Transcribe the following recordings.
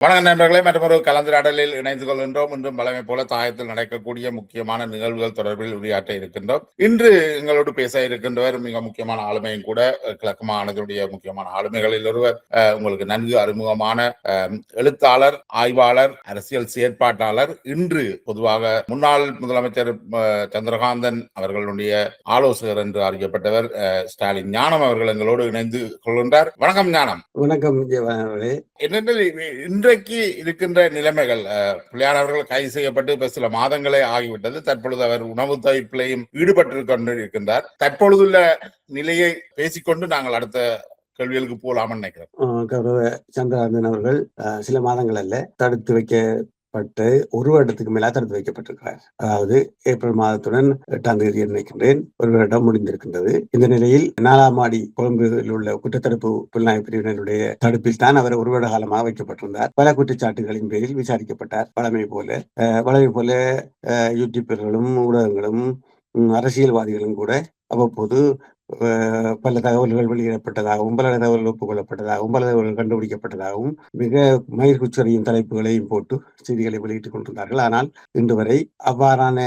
வணக்கம் நண்பர்களே, மற்றொரு கலந்துரையாடலில் இணைந்து கொள்கின்றோம். இன்றும் வழமை போல தாயத்தில் நடக்கக்கூடிய முக்கியமான நிகழ்வுகள் தொடர்பில் உரையாற்ற இருக்கின்றோம். இன்று எங்களோடு பேச இருக்கின்றவர் மிக முக்கியமான ஆளுமையும் கூட, கிழக்கு மாகாணத்தினுடைய முக்கியமான ஆளுமைகளில் ஒருவர். உங்களுக்கு நன்கு அறிமுகமான எழுத்தாளர், ஆய்வாளர், அரசியல் செயற்பாட்டாளர். இன்று பொதுவாக முன்னாள் முதலமைச்சர் சந்திரகாந்தன் அவர்களுடைய ஆலோசகர் என்று அறியப்பட்டவர் ஸ்டாலின் ஞானம் அவர்கள் எங்களோடு இணைந்து கொள்கின்றார். வணக்கம் ஞானம். வணக்கம். என்னென்ன இன்றைக்கு இருக்கின்ற நிலைமைகள்? பிள்ளையார் அவர்கள் கைது செய்யப்பட்டு இப்ப சில மாதங்களே ஆகிவிட்டது. தற்பொழுது அவர் உணவு தவிப்பிலையும் ஈடுபட்டு கொண்டிருக்கின்றார். தற்பொழுதுள்ள நிலையை பேசிக்கொண்டு நாங்கள் அடுத்த கேள்விகளுக்கு போலாம்னு நினைக்கிறேன். கௌரவ சந்திரகாந்தன் அவர்கள் சில மாதங்கள் அல்ல, தடுத்து வைக்கப்பட்டு ஒரு வருடத்துக்கு மேல தடுத்து வைக்கப்பட்டிருக்கிறார். அதாவது ஏப்ரல் மாதத்துடன் 8ஆம் தேதி நினைக்கின்றேன் ஒரு வருடம் முடிந்திருக்கின்றது. இந்த நிலையில் 4ஆம் மாடி கொழும்பில் உள்ள குற்றத்தடுப்பு புலனாய்வு பிரிவினருடைய தடுப்பில் தான் அவர் ஒரு வருட காலமாக வைக்கப்பட்டிருந்தார். பல குற்றச்சாட்டுகளின் பேரில் விசாரிக்கப்பட்டார். வழமை போல யூடியூபர்களும் ஊடகங்களும் அரசியல்வாதிகளும் கூட அவ்வப்போது பல தகவல்கள் வெளியிடப்பட்டதாகவும், பல தகவல்கள் ஒப்புக்கொள்ளப்பட்டதாகவும், பல தகவல்கள் கண்டுபிடிக்கப்பட்டதாகவும் மிக மயிர்குச்சரியும் தலைப்புகளையும் போட்டு செய்திகளை வெளியிட்டுக் கொண்டிருந்தார்கள். ஆனால் இன்று வரை அவ்வாறான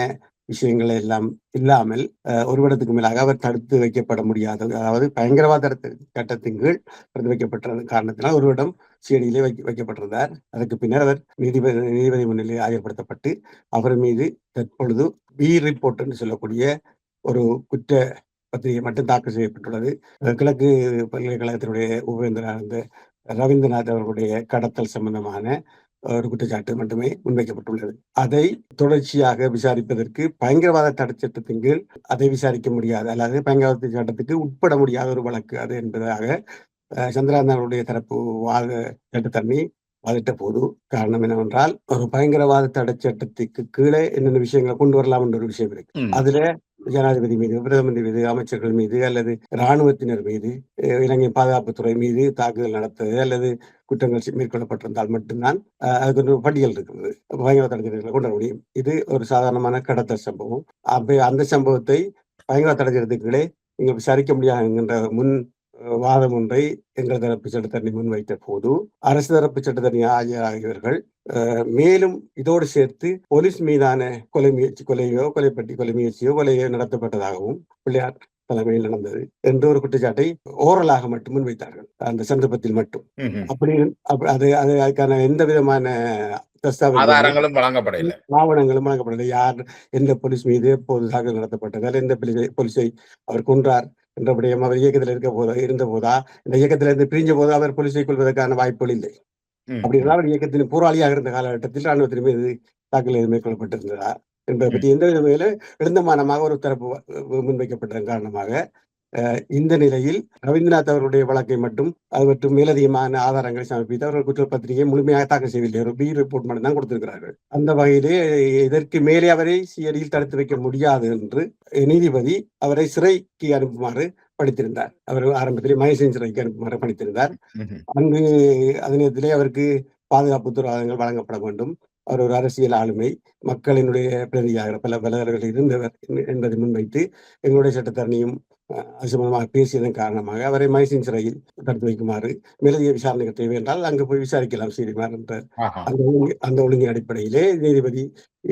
விஷயங்கள் எல்லாம் இல்லாமல் ஒரு வருடத்துக்கு மேலாக அவர் தடுத்து வைக்கப்பட முடியாது. அதாவது பயங்கரவாத சட்டத்தின் கீழ் தடுத்து வைக்கப்பட்ட காரணத்தினால் ஒரு வருடம் சிஐடியிலே வைக்கப்பட்டிருந்தார். அதற்கு பின்னர் அவர் நீதிபதி முன்னிலையில் ஆஜர்படுத்தப்பட்டு அவர் மீது தற்பொழுது பி ரிப்போர்ட் என்று சொல்லக்கூடிய ஒரு குற்ற பத்திரிகை மட்டும் தாக்கல் செய்யப்பட்டுள்ளது. கிழக்கு பல்கலைக்கழகத்தினுடைய உபவேந்தரான ரவீந்திரநாத் அவர்களுடைய கடத்தல் சம்பந்தமான ஒரு குற்றச்சாட்டு மட்டுமே முன்வைக்கப்பட்டுள்ளது. அதை தொடர்ச்சியாக விசாரிப்பதற்கு பயங்கரவாத தடை சட்டத்தின் கீழ் அதை விசாரிக்க முடியாது, அல்லது பயங்கரவாத சட்டத்துக்கு உட்பட முடியாத ஒரு வழக்கு அது என்பதாக சந்திரகாந்தன் அவருடைய தரப்பு வாத சட்டத்தரணி வாதிட்ட போது, காரணம் என்னவென்றால் ஒரு பயங்கரவாத தடை சட்டத்துக்கு கீழே என்னென்ன விஷயங்களை கொண்டு வரலாம் என்ற ஒரு விஷயம் இருக்கு. அதுல ஜனாதிபதி மீது, பிரதமர் மீது, அமைச்சர்கள் மீது அல்லது இராணுவத்தினர் மீது, இலங்கை பாதுகாப்புத்துறை மீது தாக்குதல் நடத்துவது அல்லது குற்றங்கள் மேற்கொள்ளப்பட்டிருந்தால் மட்டும்தான் அதுக்கு ஒரு பட்டியல் இருக்கிறது, பயங்கரவாத தடை சட்டங்களை கொண்டு வர முடியும். இது ஒரு சாதாரணமான கடத்தல் சம்பவம். அந்த சம்பவத்தை பயங்கரவாத தடை சட்டத்துக்களே நீங்க விசாரிக்க முடியாது என்கின்ற முன் வாதம் ஒன்றை எங்கள் தரப்பு சட்டத்தரணி முன்வைத்த போது, அரசு தரப்பு சட்டத்தரணி ஆகியவர்கள் மேலும் இதோடு சேர்த்து போலீஸ் மீதான கொலை முயற்சியோ நடத்தப்பட்டதாகவும், பிள்ளையார் தலைமையில் நடந்தது என்று ஒரு குற்றச்சாட்டை ஓரலாக மட்டும் முன்வைத்தார்கள் அந்த சந்தர்ப்பத்தில் மட்டும். அப்படி அதுக்கான எந்த விதமான ஆதாரங்களும் வழங்கப்படவில்லை, ஆவணங்களும் வழங்கப்படவில்லை. யார் எந்த போலீஸ் மீது எப்போது தாக்குதல் நடத்தப்பட்டது, எந்த போலீஸை அவர் கொன்றார் என்றபடியும் அவர் இயக்கத்தில் இருந்த போதா, இந்த இயக்கத்திலிருந்து பிரிஞ்ச போது அவர் போலீஸை கொள்வதற்கான வாய்ப்புகள் இல்லை. அப்படி இருந்தால் அவர் இயக்கத்தின் போராளியாக இருந்த காலகட்டத்தில் ராணுவத்தின் மீது தாக்குதல் மேற்கொள்ளப்பட்டிருந்ததா என்பதை பற்றி எந்த விதமையில எழுந்தமானமாக ஒரு தரப்பு முன்வைக்கப்பட்டதன் காரணமாக இந்த நிலையில் ரவீந்திரநாத் அவருடைய வழக்கை மட்டும் அது மற்றும் மேலதிகமான ஆதாரங்களை சமர்ப்பித்து அவர்கள் குற்றப்பத்திரிகையை முழுமையாக தாக்கல் செய்யவில்லை, ஒரு பி ரிப்போர்ட் மட்டும் தான் கொடுத்திருக்கிறார்கள். அந்த வகையிலே இதற்கு மேலே அவரை சிஐடியில் தடுத்து வைக்க முடியாது என்று நீதிபதி அவரை சிறைக்கு அனுப்புமாறு படித்திருந்தார். அவர் ஆரம்பத்திலே மகேசன் சிறைக்கு அனுப்புமாறு படித்திருந்தார். அங்கு அதனத்திலே அவருக்கு பாதுகாப்பு துறைகள் வழங்கப்பட வேண்டும். அவர் ஒரு அரசியல் ஆளுமை, மக்களினுடைய பிரதியாக பல பலர்கள் இருந்தவர் என்பதை முன்வைத்து எங்களுடைய சட்டத்தரணியும் அது சம்பந்தமாக பேசியதன் காரணமாக அவரை மைசின் சிறையில் தடுத்து வைக்குமாறு மேலதிக விசாரணைகள் தேவை என்றால் அங்கு போய் விசாரிக்கலாம் செய்திருந்தார் என்ற அந்த ஒழுங்கின் அடிப்படையிலே நீதிபதி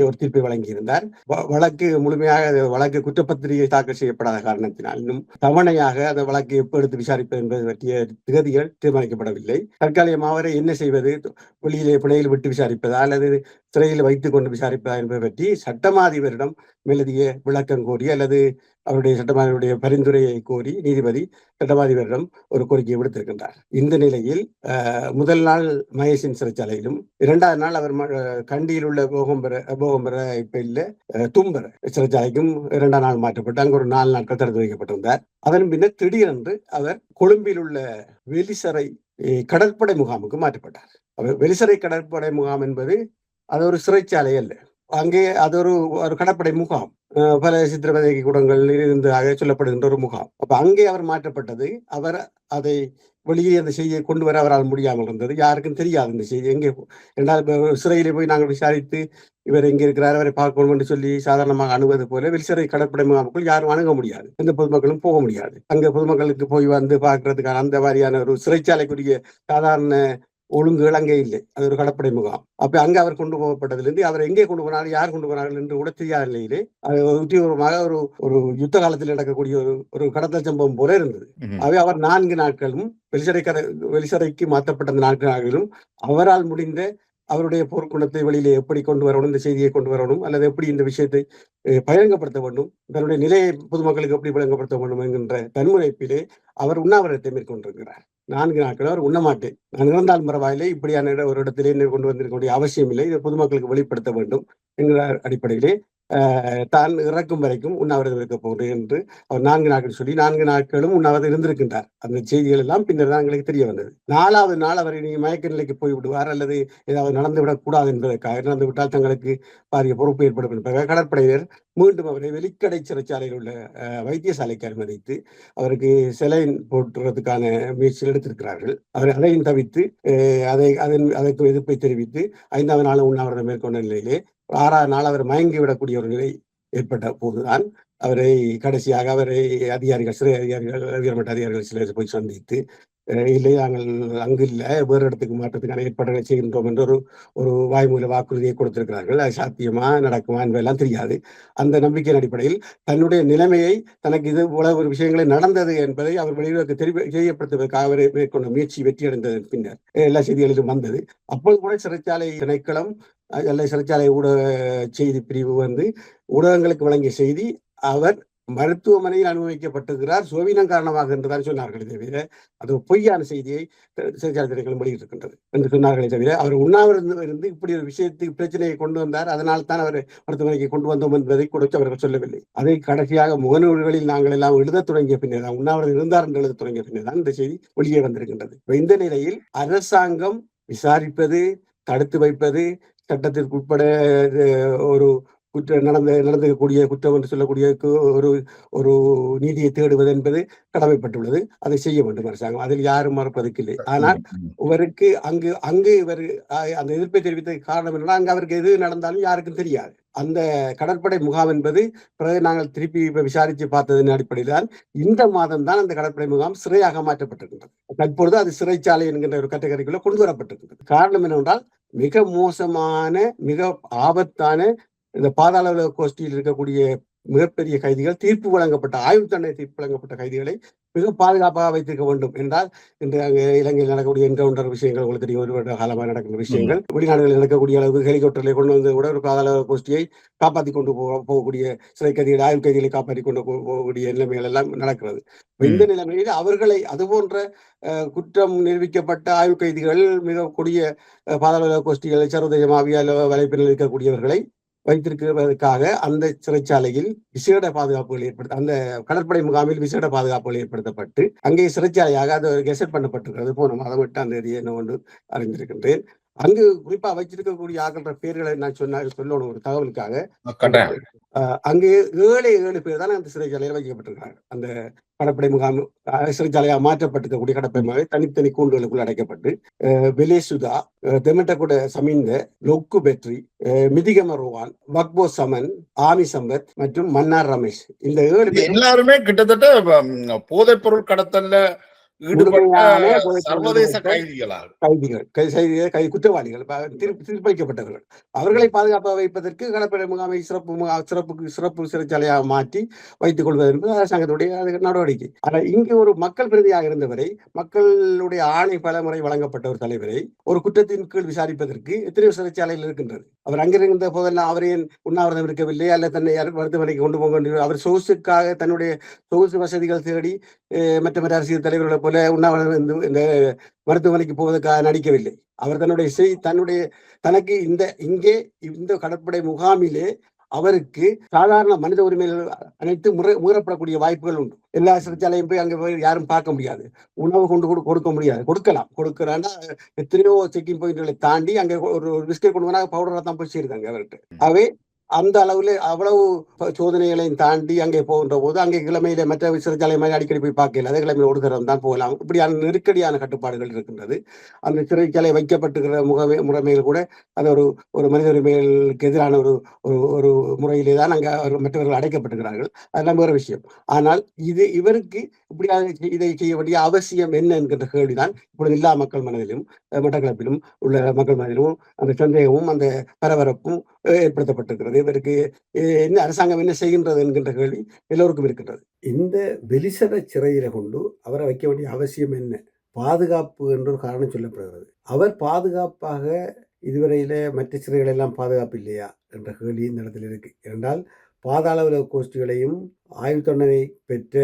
ஒரு தீர்ப்பை வழங்கியிருந்தார். வழக்கு குற்றப்பத்திரிகை தாக்கல் செய்யப்படாத காரணத்தினால் இன்னும் தவணையாக அந்த வழக்கு எப்போ எடுத்து விசாரிப்பது என்பது பற்றிய திகதிகள் தீர்மானிக்கப்படவில்லை. தற்காலிகமாக அவரை என்ன செய்வது, வெளியிலே பிணையில் விட்டு விசாரிப்பதா அல்லது சிறையில் வைத்துக் கொண்டு விசாரிப்பதா என்பதை பற்றி சட்டமாதிபரிடம் மேலதிக விளக்கம் கோரி அல்லது அவருடைய சட்டமாதிபருடைய பரிந்துரையை கோரி நீதிபதி சட்டமாதிபரிடம் ஒரு கோரிக்கையை விடுத்திருக்கின்றார். இந்த நிலையில் முதல் நாள் மகேஷின் சிறைச்சாலையிலும், 2வது நாள் அவர் கண்டியில் உள்ள போகம்பெற இப்ப இல்ல தும்பர சிறைச்சாலைக்கும் 2ஆம் நாள் மாற்றப்பட்டு அங்கு ஒரு 4 நாட்கள் தடுத்து வைக்கப்பட்டிருந்தார். அதன் பின்னர் திடீரென்று அவர் கொழும்பில் உள்ள வெளிசரை கடற்படை முகாமுக்கு மாற்றப்பட்டார். வெளிசரை கடற்படை முகாம் என்பது அது ஒரு சிறைச்சாலை அல்ல, அங்கே அது ஒரு கடற்படை முகாம், பல சித்திரவதை கூடங்கள் இருந்ததாக சொல்லப்படுகின்ற ஒரு முகாம். அப்ப அங்கே அவர் மாற்றப்பட்டது. அவர் அதை வெளியே அந்த செய்தியை கொண்டு வர அவரால் முடியாமல் இருந்தது. யாருக்கும் தெரியாது இந்த செய்தி எங்கே. இரண்டாவது சிறையிலே போய் நாங்கள் விசாரித்து இவர் எங்கே இருக்கிறார், அவரை பார்க்கணும் என்று சொல்லி சாதாரணமாக அணுவது போல வெளிசிறை கடற்படை முகாமுக்குள் யாரும் அணுக முடியாது, எந்த பொதுமக்களும் போக முடியாது. அங்க பொதுமக்களுக்கு போய் வந்து பார்க்கறதுக்கான அந்த மாதிரியான ஒரு சிறைச்சாலைக்குரிய சாதாரண ஒழுங்குகள் அங்கே இல்லை. அது ஒரு கடற்படை முகாம். அப்ப அங்க அவர் கொண்டு போகப்பட்டதிலிருந்து அவர் எங்கே கொண்டு போனார், யார் கொண்டு போனார்கள் என்று கூட தெரியாத நிலையிலே அது உத்தியோகமாக ஒரு ஒரு யுத்த காலத்தில் நடக்கக்கூடிய ஒரு கடத்தல் சம்பவம் போல இருந்தது. ஆகவே அவர் 4 நாட்களும் வெளிசரைக்கு மாற்றப்பட்ட அந்த 4 நாட்களிலும் அவரால் முடிந்த அவருடைய போர்க்குணத்தை வெளியிலே எப்படி கொண்டு வரணும், இந்த செய்தியை கொண்டு வரணும், அல்லது எப்படி இந்த விஷயத்தை பகிரங்கப்படுத்த வேண்டும், தன்னுடைய நிலையை பொதுமக்களுக்கு எப்படி பகிரங்கப்படுத்த வேண்டும் என்கின்ற தன்முனைப்பிலே அவர் உண்ணாவிரதத்தை மேற்கொண்டிருக்கிறார். 4 நாட்கள் அவர் உண்ணமாட்டேன், நான் இறந்தால் பரவாயில்லை, இப்படியான ஒரு இடத்திலே கொண்டு வந்திருக்க வேண்டிய அவசியம் இல்லை, இதை பொதுமக்களுக்கு வெளிப்படுத்த வேண்டும் என்கிற அடிப்படையிலே தான் இறக்கும் வரைக்கும் உண்ணாவிரதம் இருக்க போகிறேன் என்று அவர் 4 நாட்கள் சொல்லி 4 நாட்களும் உண்ணாவிரதம் இருந்திருக்கின்றார். அந்த செய்திகள் எல்லாம் பின்னர் தான் எங்களுக்கு தெரிய வந்தது. 4வது நாள் அவர் இனி மயக்க நிலைக்கு போய்விடுவார் அல்லது ஏதாவது நடந்துவிடக் கூடாது என்பதற்காக, நடந்துவிட்டால் தங்களுக்கு பாரிய பொறுப்பு ஏற்படும் என்பதற்காக கடற்படையினர் மீண்டும் அவரை வெளிக்கடை சிறைச்சாலையில் உள்ள வைத்தியசாலைக்கு அனுமதித்து அவருக்கு செலைன் போட்டுறதுக்கான முயற்சியில் எடுத்திருக்கிறார்கள். அவர் அதையும் தவிர்த்து அதற்கு எதிர்ப்பை தெரிவித்து 5வது நாள் உண்ணாவிரதம் மேற்கொண்ட நிலையிலே 6வது நாள் அவர் மயங்கி விடக்கூடிய ஒரு நிலை ஏற்பட்ட போதுதான் அவரை கடைசியாக சிறை அதிகாரிகள், உயர்மட்ட அதிகாரிகள் சிலர் போய் சந்தித்து இல்லை, நாங்கள் அங்கு இல்லை, வேறு இடத்துக்கு மாற்றத்துக்கான ஏற்பாடுகளை செய்கின்றோம் என்று ஒரு வாய்மூல வாக்குறுதியை கொடுத்திருக்கிறார்கள். அது சாத்தியமா நடக்குமா என்பதெல்லாம் தெரியாது. அந்த நம்பிக்கையின் அடிப்படையில் தன்னுடைய நிலைமையை, தனக்கு இது போல ஒரு விஷயங்களை நடந்தது என்பதை அவர் வெளியுறவுக்கு தெரியப்படுத்துவதற்காக அவர் மேற்கொண்ட முயற்சி வெற்றியடைந்ததன் பின்னர் எல்லா செய்திகளிலும் வந்தது. அப்போது கூட சிறைச்சாலை திணைக்களம் அல்ல சிறைச்சாலை ஊடக செய்தி பிரிவு ஊடகங்களுக்கு வழங்கிய செய்தி, அவர் மருத்துவமனையில் அனுபவிக்கப்பட்டிருக்கிறார், சுவீனம் காரணமாக என்றுதான் சொன்னார்களே தவிர அது பொய்யான செய்தியை சிறைச்சாலை திணைக்களம் வெளியிட்டிருக்கின்றது என்று சொன்னார்களே தவிர அவர் உண்ணாவிரதம் இருந்து இப்படி ஒரு விஷயத்துக்கு பிரச்சனையை கொண்டு வந்தார், அதனால் தான் அவர் மருத்துவமனைக்கு கொண்டு வந்தோம் என்பதை கொடுத்து அவர்கள் சொல்லவில்லை. அதை கடைசியாக முகநூல்களில் நாங்கள் எல்லாம் எழுத தொடங்கிய பின்னர் தான், உண்ணாவிரதம் இருந்தார் என்று எழுத தொடங்கிய பின்னர் தான் இந்த செய்தி வெளியே வந்திருக்கின்றது. இந்த நிலையில் அரசாங்கம் விசாரிப்பது, தடுத்து வைப்பது, சட்டத்திற்கு உட்பட ஒரு நடந்தக்கூடிய குற்றம் என்று சொல்லக்கூடிய ஒரு நீதியை தேடுவது என்பது கடமைப்பட்டுள்ளது. அதை செய்ய வேண்டும் அரசாங்கம், அதில் யாரும் மறுப்பதற்கு இல்லை. ஆனால் இவருக்கு அங்கு இவர் அந்த எதிர்ப்பை தெரிவித்த காரணம் என்னன்னா, அங்கு அவருக்கு எது நடந்தாலும் யாருக்கும் தெரியாது. அந்த கடற்படை முகாம் என்பது பிறகு நாங்கள் திருப்பி விசாரித்து பார்த்ததன் அடிப்படையில் தான் இந்த மாதம் தான் அந்த கடற்படை முகாம் சிறையாக மாற்றப்பட்டிருக்கின்றது. தற்பொழுது அது சிறைச்சாலை என்கின்ற ஒரு கேட்டகரிக்குள்ள கொண்டு வரப்பட்டிருக்கின்றது. காரணம் என்னவென்றால், மிக மோசமான, மிக ஆபத்தான இந்த பாதாள கோஷ்டியில் இருக்கக்கூடிய மிகப்பெரிய கைதிகள், தீர்ப்பு வழங்கப்பட்ட ஆயுள் தண்டனை தீர்ப்பு வழங்கப்பட்ட கைதிகளை மிக பாதுகாப்பாக வைத்திருக்க வேண்டும் என்றால், இன்று அங்கே இலங்கையில் நடக்கக்கூடிய என்கவுண்டர் விஷயங்கள் உங்களுக்கு தெரியும், ஒரு வருட காலமாக நடக்கிற விஷயங்கள், வெளிநாடுகளில் நடக்கக்கூடிய அளவு ஹெலிகாப்டர்களை கொண்டு வந்து கூட ஒரு பாதாள கோஷ்டியை காப்பாற்றி கொண்டு போகக்கூடிய சிறை கைதிகள், ஆயுள் கைதிகளை காப்பாற்றி கொண்டு போகக்கூடிய நிலைமைகள் எல்லாம் நடக்கிறது. இந்த நிலைமையில் அவர்களை அதுபோன்ற குற்றம் நிரூபிக்கப்பட்ட ஆயுள் கைதிகள், மிக கொடிய பாதாள கோஷ்டிகளை, சர்வதேச மாவியா வலைப்பில் இருக்கக்கூடியவர்களை வைத்திருக்கிறதற்காக அந்த சிறைச்சாலையில் விசேட பாதுகாப்புகள் அந்த கடற்படை முகாமில் விசேட பாதுகாப்புகள் ஏற்படுத்தப்பட்டு அங்கே சிறைச்சாலையாக அது கெசட் பண்ணப்பட்டிருக்கிறது. போன மாதம் 8ஆம் தேதி என்ன ஒன்று அறிந்திருக்கின்றேன். அங்கு குறிப்பா வைச்சிருக்கக்கூடிய ஆகின்ற பேர்களை நான் சொல்லணும் ஒரு தகவலுக்காக. அங்கே 7 பேர் தான் அந்த சிறைச்சாலையில் வைக்கப்பட்டிருக்கிறாங்க. அந்த கடற்படை முகாம் சிறைச்சாலையாக மாற்றப்பட்டிருக்கக்கூடிய கடற்படை முகாமை தனித்தனி கூண்டுகளுக்குள் அடைக்கப்பட்டு வெலேசுதா, தெமட்டகுட சமீந்த, லொக்கு பெட்ரி, மிதிகம ரோவான், வக்போ சமன், ஆமி சம்பத் மற்றும் மன்னார் ரமேஷ், இந்த 7 பேர் எல்லாருமே கிட்டத்தட்ட போதைப் பொருள் கடத்தல்ல சர்வதேச குற்றவாளிகள், தீர்ப்பளிக்கப்பட்டவர்கள். அவர்களை பாதுகாப்பாக வைப்பதற்கு கடற்படை முகாமை சிறப்பு சிறைச்சாலையாக மாற்றி வைத்துக் கொள்வது என்பது அரசாங்கத்துடைய நடவடிக்கை. ஆனால் இங்கு ஒரு மக்கள் பிரதியாக இருந்தவரை, மக்களுடைய ஆணை பல முறை வழங்கப்பட்ட ஒரு தலைவரை ஒரு குற்றத்தின் கீழ் விசாரிப்பதற்கு எத்தனையோ சிறைச்சாலையில் இருக்கின்றது. அவர் அங்கிருந்த போதெல்லாம் அவரே உண்ணாவிரதம் இருக்கவில்லை, அல்ல தன்னை மருத்துவமனைக்கு கொண்டு போக அவர் சொகுசுக்காக தன்னுடைய சொகுசு வசதிகள் தேடி மற்ற அரசியல் தலைவர்களை போல உண்ணாவிரதம் இந்த மருத்துவமனைக்கு போவதற்காக நடிக்கவில்லை. அவர் தனக்கு இங்கே இந்த கடற்படை முகாமிலே அவருக்கு சாதாரண மனித உரிமைகள் அனைத்து மீறப்படக்கூடிய வாய்ப்புகள் உண்டு. எல்லா சிறைச்சாலையும் போய் அங்கே போய் யாரும் பார்க்க முடியாது, உணவு கொடுக்க முடியாது. கொடுக்கறான்னா எத்தனையோ செக்கிங் பாயிண்ட்களை தாண்டி அங்கே ஒரு பிஸ்கெட் கொண்டு போனா பவுடரா தான் போய் சேருதாங்க அவர்கிட்ட. ஆகவே அந்த அளவுல அவ்வளவு சோதனைகளையும் தாண்டி அங்கே போகின்ற போது அங்கே கிழமையில மற்ற சிறைச்சாலை மாதிரி அடிக்கடி போய் பார்க்கல, அதே கிழமையில ஒரு தரம் தான் போகலாம். இப்படியான நெருக்கடியான கட்டுப்பாடுகள் இருக்கின்றது. அந்த சிறைச்சாலை வைக்கப்பட்டிருக்கிற முறைமைகள் கூட அது ஒரு ஒரு மனித உரிமைகளுக்கு எதிரான ஒரு ஒரு ஒரு முறையிலே தான் அங்கே மற்றவர்கள் அடைக்கப்பட்டிருக்கிறார்கள். அதெல்லாம் வேறு விஷயம். ஆனால் இவருக்கு இப்படியாக இதை செய்ய வேண்டிய அவசியம் என்ன என்கின்ற கேள்விதான் இப்பொழுது எல்லா மக்கள் மனதிலும் மட்டக்களப்பிலும் உள்ள மக்கள் மனதிலும் அந்த சந்தேகமும் அந்த பரபரப்பும் ஏற்படுத்தப்பட்டிருக்கிறது. இவருக்கு என்ன அரசாங்கம் என்ன செய்கின்றது என்கின்ற கேள்வி எல்லோருக்கும் இருக்கின்றது. இந்த வெலிசர சிறையில கொண்டு அவரை வைக்க வேண்டிய அவசியம் என்ன? பாதுகாப்பு என்ற ஒரு காரணம் சொல்லப்படுகிறது. அவர் பாதுகாப்பாக இதுவரையில மற்ற சிறைகள் எல்லாம் பாதுகாப்பு இல்லையா என்ற கேள்வி இந்த இடத்தில் இருக்கு. என்றால் பாதாள உலக கோஷ்டிகளையும் ஆயுள் தண்டனை பெற்ற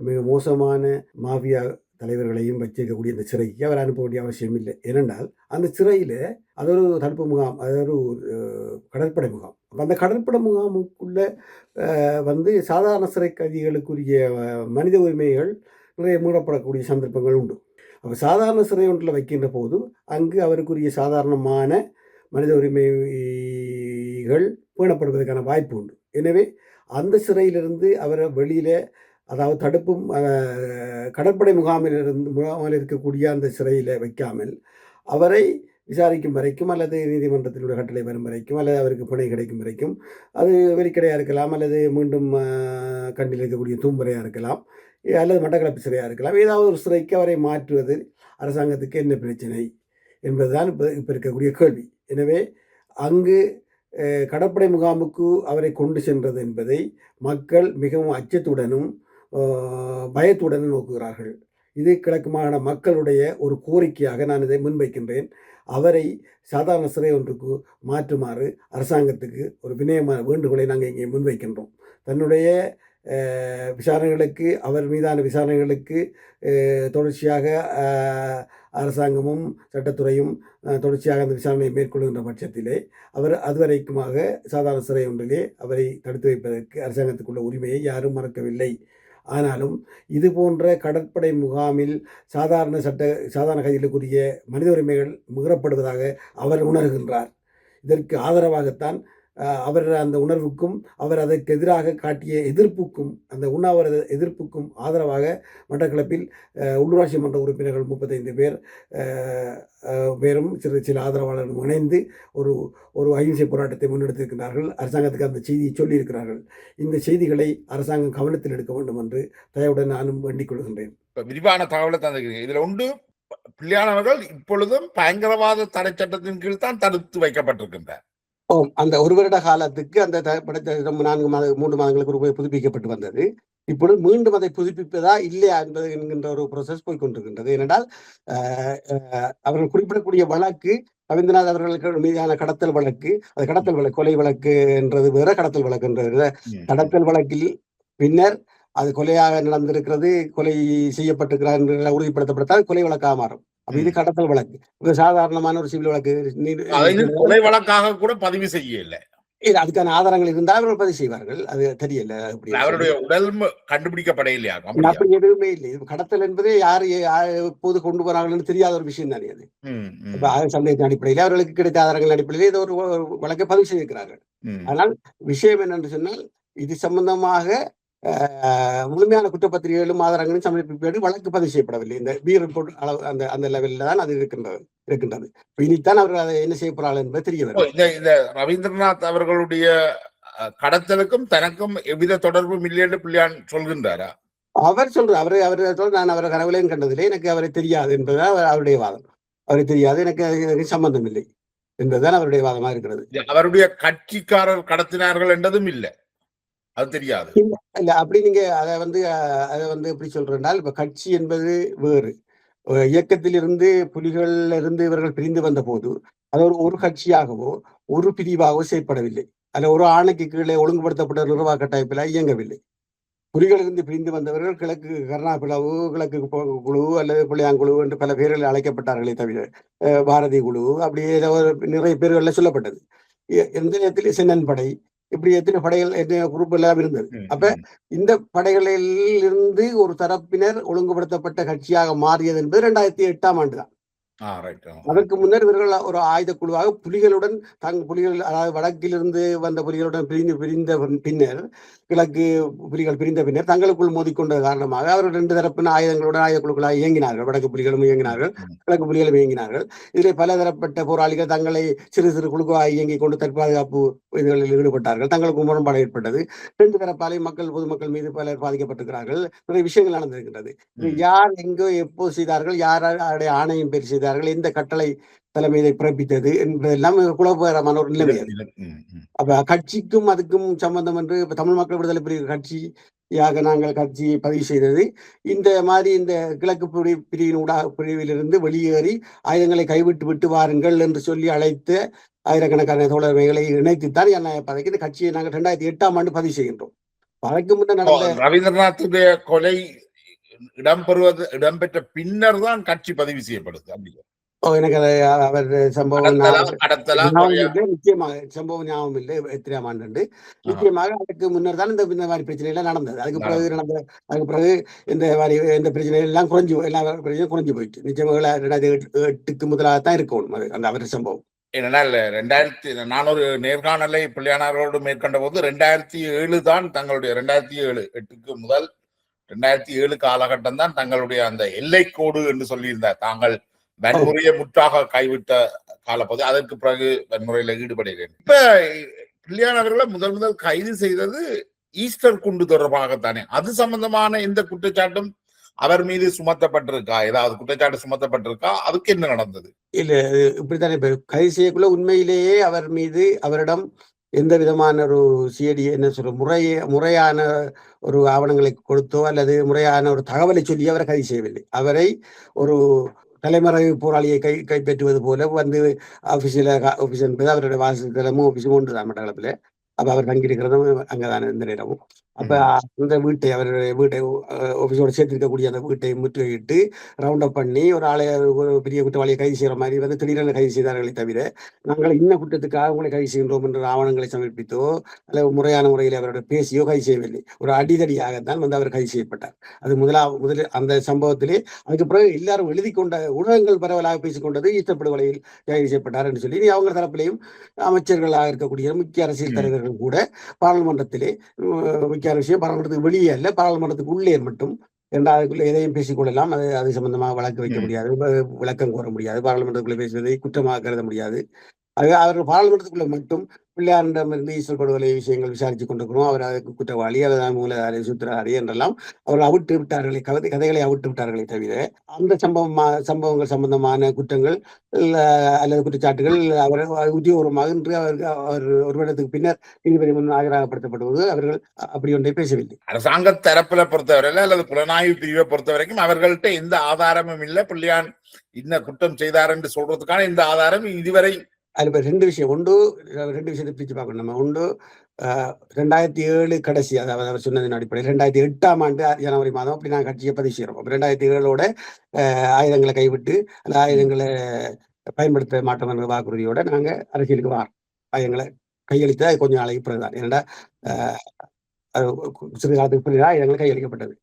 மிக மோசமான மாஃபியா தலைவர்களையும் வச்சிருக்கக்கூடிய இந்த சிறைக்கு அவர் அனுப்ப வேண்டிய அவசியம் இல்லை. ஏனென்றால் அந்த சிறையில் அது ஒரு தடுப்பு முகாம், அது ஒரு கடற்படை முகாம். அந்த கடற்படை முகாமுக்குள்ள சாதாரண சிறை கைதிகளுக்குரிய மனித உரிமைகள் நிறைய மூடப்படக்கூடிய சந்தர்ப்பங்கள் உண்டு. அப்போ சாதாரண சிறை ஒன்றில் வைக்கின்ற போது அங்கு அவருக்குரிய சாதாரணமான மனித உரிமைகள் பேணப்படுவதற்கான வாய்ப்பு உண்டு. எனவே அந்த சிறையிலிருந்து அவரை வெளியில், அதாவது தடுப்பும் கடற்படை முகாமில் இருக்கக்கூடிய அந்த சிறையில் வைக்காமல் அவரை விசாரிக்கும் வரைக்கும் அல்லது நீதிமன்றத்தினுடைய கட்டளை வரும் வரைக்கும் அல்லது அவருக்கு பிணை கிடைக்கும் வரைக்கும், அது வெளிக்கடையாக இருக்கலாம் அல்லது மீண்டும் கண்டில் இருக்கக்கூடிய தூம்பறையாக இருக்கலாம் அல்லது மட்டக்களப்பு சிறையாக இருக்கலாம். ஏதாவது ஒரு சிறைக்கு அவரை மாற்றுவது அரசாங்கத்துக்கு என்ன பிரச்சனை என்பதுதான் இப்போ இருக்கக்கூடிய கேள்வி. எனவே அங்கு கடற்படை முகாமுக்கு அவரை கொண்டு சென்றது என்பதை மக்கள் மிகவும் அச்சத்துடனும் பயத்துடனும் நோக்குகிறார்கள். இது கிழக்கு மாகாண மக்களுடைய ஒரு கோரிக்கையாக நான் இதை முன்வைக்கின்றேன். அவரை சாதாரண சிறை ஒன்றுக்கு மாற்றுமாறு அரசாங்கத்துக்கு ஒரு வினயமான வேண்டுகோளை நாங்கள் இங்கே முன்வைக்கின்றோம். தன்னுடைய விசாரணைகளுக்கு, அவர் மீதான விசாரணைகளுக்கு தொடர்ச்சியாக அரசாங்கமும் சட்டத்துறையும் தொடர்ச்சியாக அந்த விசாரணையை மேற்கொள்கின்ற பட்சத்திலே அவர் அதுவரைக்குமாக சாதாரண சிறை ஒன்றிலே அவரை தடுத்து வைப்பதற்கு அரசாங்கத்துக்குள்ள உரிமையை யாரும் மறக்கவில்லை. ஆனாலும் இது போன்ற கடற்படை முகாமில் சாதாரண கைதிகளுக்குரிய மனித உரிமைகள் மீறப்படுவதாக அவர் உணர்கின்றார். இதற்கு ஆதரவாகத்தான் அவர் அந்த உணர்வுக்கும் அவர் அதற்கு எதிராக காட்டிய எதிர்ப்புக்கும், அந்த உண்ணாவிரத எதிர்ப்புக்கும் ஆதரவாக மட்டக்களப்பில் உள்ளூராட்சி மன்ற உறுப்பினர்கள் 35 பேரும் சில ஆதரவாளர்களும் இணைந்து ஒரு அகிம்சை போராட்டத்தை முன்னெடுத்திருக்கிறார்கள். அரசாங்கத்துக்கு அந்த செய்தியை சொல்லியிருக்கிறார்கள். இந்த செய்திகளை அரசாங்கம் கவனத்தில் எடுக்க வேண்டும் என்று தயவுடன் நானும் வேண்டிக் கொள்கின்றேன். விரிவான தகவலை தந்திருக்கிறீங்க. இதுல உண்டு பிள்ளையானவர்கள் இப்பொழுதும் பயங்கரவாத தடை சட்டத்தின் கீழ் தான் தடுத்து வைக்கப்பட்டிருக்கின்றார். அந்த ஒரு வருட காலத்துக்கு அந்த 3 மாதங்களுக்கு புதுப்பிக்கப்பட்டு வந்தது. இப்பொழுது மீண்டும் அதை புதுப்பிப்பதா இல்லையா என்பது என்கின்ற ஒரு ப்ரோசஸ் போய்கொண்டிருக்கின்றது. ஏனென்றால் அவர்கள் குறிப்பிடக்கூடிய வழக்கு ரவீந்திரநாத் அவர்களுக்கு மீதான கடத்தல் வழக்கு, அது கடத்தல் வழக்கு, கொலை வழக்கு என்றது வேற, கடத்தல் வழக்கு என்றது. கடத்தல் வழக்கில் பின்னர் அது கொலையாக நடந்திருக்கிறது, கொலை செய்யப்பட்டிருக்கிறார் உறுதிப்படுத்தப்பட்டால் கொலை வழக்காக மாறும். அப்ப இது கடத்தல் வழக்கு. சாதாரணமான ஒரு சிவில் வழக்கு, கொலை வழக்காக கூட பதிவு செய்யல. அதுக்கான ஆதாரங்கள் இருந்தால் அவர்கள் பதிவு செய்வார்கள். அது தெரியல, அவருடைய உடல் கண்டுபிடிக்கப்பட இல்லையா? அப்படி எதுவுமே இல்லை. கடத்தல் என்பதே யாரு எப்போது கொண்டு போறாங்கன்னு தெரியாத ஒரு விஷயம் தானே அது. சந்தேகத்தின் அடிப்படையில் அவர்களுக்கு கிடைத்த ஆதாரங்கள் அடிப்படையில் இது ஒரு வழக்கை பதிவு செய்திருக்கிறார்கள். ஆனால் விஷயம் என்னென்று சொன்னால், இது சம்பந்தமாக முழுமையான குற்றப்பத்திரிகைகளும் ஆதாரங்களும் சமர்ப்பிப்பது வழக்கு பதிவு செய்யப்படவில்லை. இந்த பி ரிப்போர்ட் அளவு அந்த லெவலில் தான் அது இருக்கின்றது. இனித்தான் அவர்கள் அதை என்ன செய்ய போறார்கள் என்பது தெரிய வரும். இந்த ரவீந்திரநாத் அவர்களுடைய கடத்தலுக்கும் தனக்கும் எவ்வித தொடர்பும் இல்லை என்று பிள்ளையான் சொல்கின்றாரா? அவர் சொல்றார். நான் அவரை கனவுலையும் கண்டதில்லை, எனக்கு அவரை தெரியாது என்பதுதான் அவருடைய வாதம். அவரை தெரியாது, எனக்கு சம்பந்தம் இல்லை என்பதுதான் அவருடைய வாதமா இருக்கிறது. அவருடைய கட்சிக்காரர் கடத்தினார்கள் என்றதும் இல்லை, அது தெரியாது. இல்ல, அப்படி நீங்க அதை எப்படி சொல்றால், இப்ப கட்சி என்பது வேறு. இயக்கத்திலிருந்து புலிகள்ல இருந்து இவர்கள் பிரிந்து வந்த போது அது ஒரு கட்சியாகவோ ஒரு பிரிவாகவோ செயற்படவில்லை. அதுல ஒரு ஆணைக்கு கீழே ஒழுங்குபடுத்தப்பட்ட நிர்வாக கட்டமைப்பில் இயங்கவில்லை. புலிகளிலிருந்து பிரிந்து வந்தவர்கள் கிழக்கு கருணா பிளவு, கிழக்கு குழு அல்லது பிள்ளையாங்குழு என்று பல பேர்கள் அழைக்கப்பட்டார்களே தவிர பாரதி குழு அப்படி நிறைய பேர்கள்ல சொல்லப்பட்டது. எந்த நேரத்தில் சென்னன் படை, இப்படி எத்தனை படைகள், எத்தனை குரூப் எல்லாம் இருந்தது. அப்ப இந்த படைகளில் இருந்து ஒரு தரப்பினர் ஒழுங்குபடுத்தப்பட்ட கட்சியாக மாறியது என்பது 2008ஆம் ஆண்டு தான். ரைட். அதற்கு முன்னர் இவர்கள் ஒரு ஆயுத குழுவாக புலிகளுடன் புலிகள், அதாவது வடக்கிலிருந்து வந்த புலிகளுடன் பிரிந்த பின்னர், கிழக்கு புலிகள் பிரிந்த பின்னர் தங்களுக்குள் மோதிக்கொண்ட காரணமாக அவர்கள் 2 தரப்பின ஆயுதங்களுடன் ஆயுத குழுக்களாக இயங்கினார்கள். வடக்கு புலிகளும் இயங்கினார்கள், கிழக்கு புலிகளும் இயங்கினார்கள். இதிலே பலதரப்பட்ட போராளிகள் தங்களை சிறு சிறு குழுக்களாக இயங்கிக் கொண்டு தற்பாதுகாப்பு இதுகளில் ஈடுபட்டார்கள். தங்களுக்கு முரண்பாடு ஏற்பட்டது. 2 தரப்பாலையும் பொதுமக்கள் மீது பலர் பாதிக்கப்பட்டிருக்கிறார்கள். நிறைய விஷயங்கள் நடந்திருக்கின்றது. இது யார் எங்கோ எப்போ செய்தார்கள், யாருடைய ஆணையம் பேர் செய்தார்கள், எந்த கட்டளை தலைமை இதை பிறப்பித்தது என்பதெல்லாம் குழப்பகரமான ஒரு நிலைமை அது. அப்ப கட்சிக்கும் அதுக்கும் சம்பந்தம் என்று தமிழ் மக்கள் விடுதலை புலிகள் கட்சியாக நாங்கள் கட்சியை பதிவு செய்தது இந்த மாதிரி இந்த கிழக்கு பிரிவிலிருந்து வெளியேறி ஆயுதங்களை கைவிட்டு விட்டு வாருங்கள் என்று சொல்லி அழைத்து ஆயிரக்கணக்கான தோழமைகளை இணைத்துத்தான் ஜனநாயக பதவிக்கு இந்த கட்சியை நாங்கள் 2008ஆம் ஆண்டு பதிவு செய்கின்றோம். அதற்கு முன்னர் நடந்த ரவீந்திரநாத்துடைய கொலை இடம்பெற்ற பின்னர் தான் கட்சி பதிவு செய்யப்படுது. அப்படி எனக்கு அவர் சம்பவம் நிச்சயமாக சம்பவம் ஞாபகம் இல்லை எத்தனையாம் ஆண்டு. நிச்சயமாக அதுக்கு முன்னர் தான் இந்த மாதிரி பிரச்சனை எல்லாம் நடந்தது. அதுக்கு பிறகு இந்த மாதிரி இந்த பிரச்சனை எல்லாம் எல்லா பிரச்சனையும் குறைஞ்சு போயிட்டு நிச்சயமாக 2008க்கு முதலாகத்தான் இருக்கணும் அந்த அவர் சம்பவம். ஏனென்றால் நான் ஒரு நேர்காணலை பிள்ளையானவரோடு மேற்கொண்ட போது 2007 தான் தங்களுடைய 2007 முதல் 2007 காலகட்டம் தான் தங்களுடைய அந்த எல்லைக்கோடு என்று சொல்லியிருந்தார். தாங்கள் வன்முறையை முற்றாக கைவிட்ட காலப்பகுதி, அதற்கு பிறகு வன்முறையில ஈடுபடுகிறேன். இப்ப பிள்ளையானவர்களை முதல் கைது செய்தது ஈஸ்டர் குண்டு தொடர்பாகத்தானே. அது சம்பந்தமான எந்த குற்றச்சாட்டும் அவர் மீது சுமத்தப்பட்டிருக்கா? ஏதாவது குற்றச்சாட்டு சுமத்தப்பட்டிருக்கா? அதுக்கு என்ன நடந்தது? இல்ல, இப்படித்தானே கைது செய்யக்குள்ள உண்மையிலேயே அவர் மீது அவரிடம் எந்த விதமான ஒரு சிஐடி என்ன சொல்ற முறையான ஒரு ஆவணங்களை கொடுத்தோ அல்லது முறையான ஒரு தகவலை சொல்லி அவரை கைது செய்யவில்லை. அவரை ஒரு தலைமறைவு போராளியை கைப்பற்றுவது போல வந்து ஆபீஸ் என்பது அவருடைய வாசலமும் ஆபீஸும் ஒன்று தான் மட்டக்களப்பில். அப்ப அவர் தங்கியிருக்கிறதும் அங்கதான இந்த நேரமும். அப்ப அந்த அவருடைய வீட்டை ஆபீஸோட சேர்த்திருக்கக்கூடிய அந்த வீட்டை முற்றுகையிட்டு ரவுண்ட் அப் பண்ணி ஒரு பெரிய குற்றவாளியை கைது செய்யற மாதிரி வந்து திடீரென கைது செய்தார்களே தவிர நாங்கள் இன்ன குற்றத்துக்காக உங்களை கைது செய்கின்றோம் என்ற ஆவணங்களை சமர்ப்பித்தோ அல்லது முறையான முறையில் அவரோட பேசியோ கைது செய்யவில்லை. ஒரு அடிதடியாகத்தான் வந்து அவர் கைது செய்யப்பட்டார். அது முதலில் அந்த சம்பவத்திலே. அதுக்கு பிறகு எல்லாரும் எழுதி கொண்ட ஊடகங்கள் பரவலாக பேசிக்கொண்டது ஈஸ்டர் படுகொலையில் கைது செய்யப்பட்டார் என்று சொல்லி அவங்க தரப்பிலையும் அமைச்சர்களாக இருக்கக்கூடிய முக்கிய அரசியல் தலைவர்கள் கூட பாராளுமன்றத்திலே விஷயம் பாராளுமன்றத்துக்கு வெளியே அல்ல, பாராளுமன்றத்துக்கு உள்ளே மட்டும் இரண்டாவதுக்குள்ள எதையும் பேசிக்கொள்ளலாம். அது சம்பந்தமாக வழக்கு வைக்க முடியாது, விளக்கம் கோர முடியாது, பாராளுமன்றத்துக்குள்ள பேசுவதை குற்றமாக கருத முடியாது. அவர்கள் பாராளுமன்றத்துக்குள்ள மட்டும் பிள்ளையாரிடமிருந்து ஈஸ்டர் படுகொலை விஷயங்கள் விசாரித்துக் கொண்டிருக்கிறோம், அவர் அதுக்கு குற்றவாளி, அவர் மூலதாரி சூத்திரதாரி என்றெல்லாம் அவர்கள் அவிட்டு விட்டார்களே, கதைகளை அவிட்டு விட்டார்களே தவிர அந்த சம்பவங்கள் சம்பந்தமான குற்றங்கள் அல்லது குற்றச்சாட்டுகள் அவர் உத்தியோகமாக இன்று அவர் ஒரு வருடத்துக்கு பின்னர் நீதிபதி முன் ஆஜராகப்படுத்தப்படுவது அவர்கள் அப்படி ஒன்றை பேசவில்லை. அரசாங்க தரப்புல பொறுத்தவரையில அல்லது புலனாய்வு பிரிவை பொறுத்த வரைக்கும் அவர்கள்ட்ட எந்த ஆதாரமும் இல்லை. பிள்ளையான் இன்ன குற்றம் செய்தார் என்று சொல்றதுக்கான எந்த ஆதாரம் இதுவரை. அதுல 2 விஷயம். ரெண்டு விஷயத்தை பிரிச்சு பார்க்கணும் நம்ம. 2007 கடைசி, அதாவது அவர் சொன்னதின் அடிப்படையில் 2008ஆம் ஆண்டு ஜனவரி மாதம் அப்படி நாங்கள் கட்சியை பதிவு செய்யறோம். 2007ஓட ஆயுதங்களை கைவிட்டு அந்த ஆயுதங்களை பயன்படுத்த மாட்டோம் என்ற வாக்குறுதியோட நாங்க அரசியலுக்கு வரோம். ஆயுதங்களை கையளித்த கொஞ்சம் நாளைக்கு பிறகுதான். ஏன்னா சிறு காலத்துக்கு பிறகு ஆயுதங்கள் கையளிக்கப்பட்டது.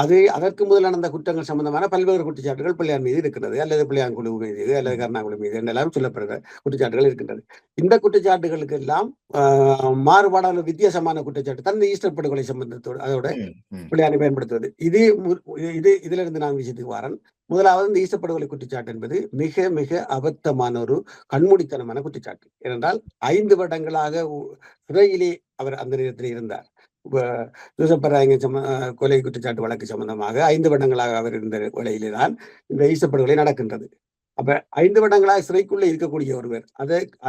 அதற்கு முதல் நடந்த குற்றங்கள் சம்பந்தமான பல்வேறு குற்றச்சாட்டுகள் பிள்ளையார் மீது இருக்கிறது, அல்லது பிள்ளையாங்குழு மீது அல்லது கருணாங்குழு மீது என்றெல்லாம் சொல்லப்படுற குற்றச்சாட்டுகள் இருக்கின்றது. இந்த குற்றச்சாட்டுகளுக்கு எல்லாம் மாறுபாடான வித்தியாசமான குற்றச்சாட்டு தான் இந்த ஈஸ்டர் படுகொலை சம்பந்தத்தோடு அதோட பிள்ளையாரை பயன்படுத்துவது. இதுல இருந்து நான் விஷயத்துக்கு வரேன். முதலாவது இந்த ஈஸ்டர் படுகொலை குற்றச்சாட்டு என்பது மிக மிக அபத்தமான ஒரு கண்மூடித்தனமான குற்றச்சாட்டு. ஏனென்றால் 5 வருடங்களாக சிறையிலே அவர் அந்த நேரத்தில் இருந்தார். ஜோசப் பராயங்க கொலை குற்றச்சாட்டு வழக்கு சம்பந்தமாக 5 வருடங்களாக அவர் இருந்த வேளையிலே தான் இந்த ஈஸ்டர் படுகொலை நடக்கின்றது. அப்ப 5 வருடங்களாக சிறைக்குள்ளே இருக்கக்கூடிய ஒருவர்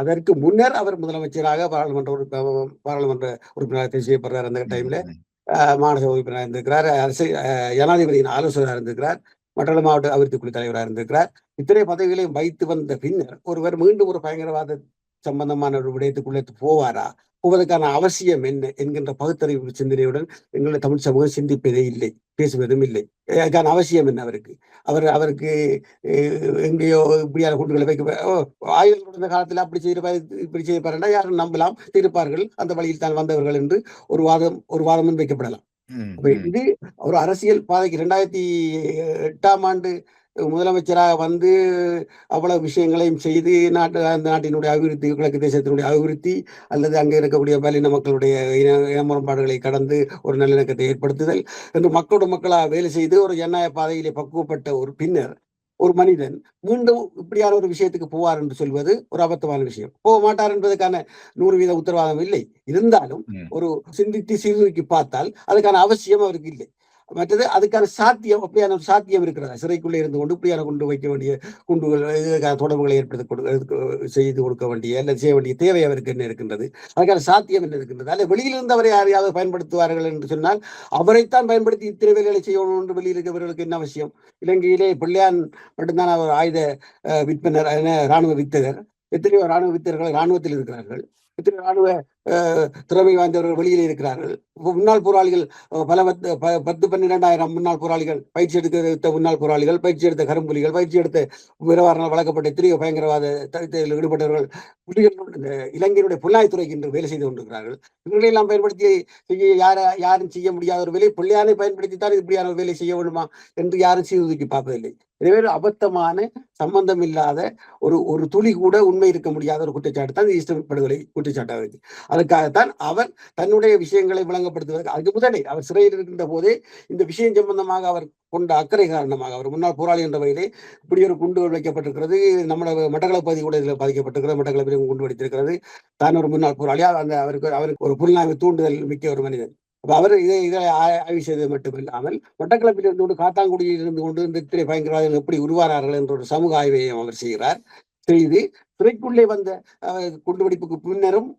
அதற்கு முன்னர் அவர் முதலமைச்சராக பாராளுமன்ற உறுப்பினராக செய்யப்படுறார். அந்த டைம்ல மாநகர உறுப்பினராக இருந்திருக்கிறார், ஜனாதிபதியின் ஆலோசகராக இருந்திருக்கிறார், மண்டல மாவட்ட அபிவிருத்தி குழு தலைவராக இருந்திருக்கிறார். இத்தனை பதவிகளையும் வைத்து வந்த பின்னர் ஒருவர் மீண்டும் ஒரு பயங்கரவாத சம்பந்தமான ஒரு விடயத்துக்குள்ளே போவதற்கான அவசியம் என்ன என்கின்ற பகுத்தறிவு சிந்தனையுடன் எங்களுடைய தமிழ் சமூகம் சிந்திப்பதே இல்லை, பேசுவதும் இல்லை. அதுக்கான அவசியம் என்ன அவருக்கு எங்கேயோ இப்படியான குண்டுகளை வைக்க ஆயுதங்கள் காலத்தில் அப்படி இப்படி செய்யப்பாருன்னா யாரும் நம்பலாம், இருப்பார்கள் அந்த வழியில் தான் வந்தவர்கள் என்று ஒரு வாதம் முன்வைக்கப்படலாம். இது ஒரு அரசியல் பாதைக்கு 2008ஆம் ஆண்டு முதலமைச்சராக வந்து அவ்வளவு விஷயங்களையும் செய்து அந்த நாட்டினுடைய அபிவிருத்தி, கிழக்கு தேசத்தினுடைய அபிவிருத்தி அல்லது அங்கே இருக்கக்கூடிய பலின மக்களுடைய இன முரண்பாடுகளை கடந்து ஒரு நல்லிணக்கத்தை ஏற்படுத்துதல் என்று மக்களோட மக்களாக வேலை செய்து ஒரு ஜனநாயக பாதையிலே பக்குவப்பட்ட ஒரு பின்னர் ஒரு மனிதன் மீண்டும் இப்படியான ஒரு விஷயத்துக்கு போவார் என்று சொல்வது ஒரு அபத்தமான விஷயம். போக மாட்டார் என்பதற்கான 100% உத்தரவாதம் இல்லை. இருந்தாலும் ஒரு சிந்தித்து சீர்தூக்கி பார்த்தால் அதுக்கான அவசியம் அவருக்கு இல்லை. மற்றது அதுக்கான சாத்தியம், அப்படியான ஒரு சாத்தியம் இருக்கிறதா? சிறைக்குள்ளே இருந்து கொண்டு இப்படியான கொண்டு வைக்க வேண்டிய குண்டுகள், இதுக்கான தொடர்புகளை செய்து கொடுக்க வேண்டிய அல்லது செய்ய வேண்டிய தேவை அவருக்கு என்ன இருக்கின்றது? அதுக்கான சாத்தியம் என்ன இருக்கின்றது? அல்ல வெளியிலிருந்து அவரை யாரையாவது பயன்படுத்துவார்கள் என்று சொன்னால் அவரைத்தான் பயன்படுத்தி இத்தனை வேலைகளை செய்யணும் என்று வெளியில் இருக்கிறவர்களுக்கு என்ன அவசியம்? இலங்கையிலே பிள்ளையான் மட்டும்தான் அவர் ஆயுத விற்பனர், ராணுவ வித்தகர். எத்தனையோ ராணுவ வித்தகர்கள் ராணுவத்தில் இருக்கிறார்கள். எத்தனை ராணுவ திறமை வாய்ந்தவர்கள் வெளியில் இருக்கிறார்கள். முன்னாள் போராளிகள் பல 10-12,000 முன்னாள் போராளிகள், பயிற்சி எடுத்த முன்னாள் போராளிகள், பயிற்சி எடுத்த கரும்புலிகள், பயிற்சி எடுத்த விவகாரங்கள் வழங்கப்பட்ட எத்தனையோ பயங்கரவாத தடுத்தலில் ஈடுபட்டவர்கள் இலங்கையினுடைய புலனாய்வுத்துறைக்கு இன்று வேலை செய்து கொண்டிருக்கிறார்கள். இவர்களை எல்லாம் பயன்படுத்தி யாரும் செய்ய முடியாத ஒரு வேலை பிள்ளையானை பயன்படுத்தித்தான் இப்படியான ஒரு வேலை செய்ய வேண்டுமா என்று யாரும் சீர்தூக்கி பார்ப்பதில்லை. எனவே அபத்தமான, சம்பந்தம் இல்லாத, ஒரு துளி கூட உண்மை இருக்க முடியாத ஒரு குற்றச்சாட்டு தான் ஈஸ்டர் படுகொலை குற்றச்சாட்டாக இருக்கு. அதுக்காகத்தான் அவர் தன்னுடைய விஷயங்களை விளங்கப்படுத்துவதற்கு அதுக்கு முதலே அவர் சிறையில் இருக்கின்ற போதே இந்த விஷயம் சம்பந்தமாக அவர் கொண்ட அக்கறை காரணமாக அவர் முன்னாள் போராளி என்ற வகையிலே இப்படி ஒரு குண்டுகள் வைக்கப்பட்டிருக்கிறது, நம்மளோட மட்டக்களப்பு பகுதி கூட இதில் பாதிக்கப்பட்டிருக்கிறது, மட்டக்களப்பிலும் குண்டு வெடித்திருக்கிறது, தான் ஒரு முன்னாள் போராளி, அந்த அவருக்கு ஒரு புலனாய்வு தூண்டுதல் மிக்க ஒரு மனிதன். அப்ப அவர் இதை ஆய்வு செய்தது மட்டுமில்லாமல் மட்டக்களப்பில் இருந்து கொண்டு காத்தாங்குடியில் இருந்து கொண்டு இந்த இத்தனை பயங்கரவாதிகள் எப்படி உருவானார்கள் என்ற ஒரு சமூக ஆய்வையும் அவர் செய்கிறார். செய்து சிறைக்குள்ளே வந்த குண்டுவெடிப்புக்கு முன்னரும்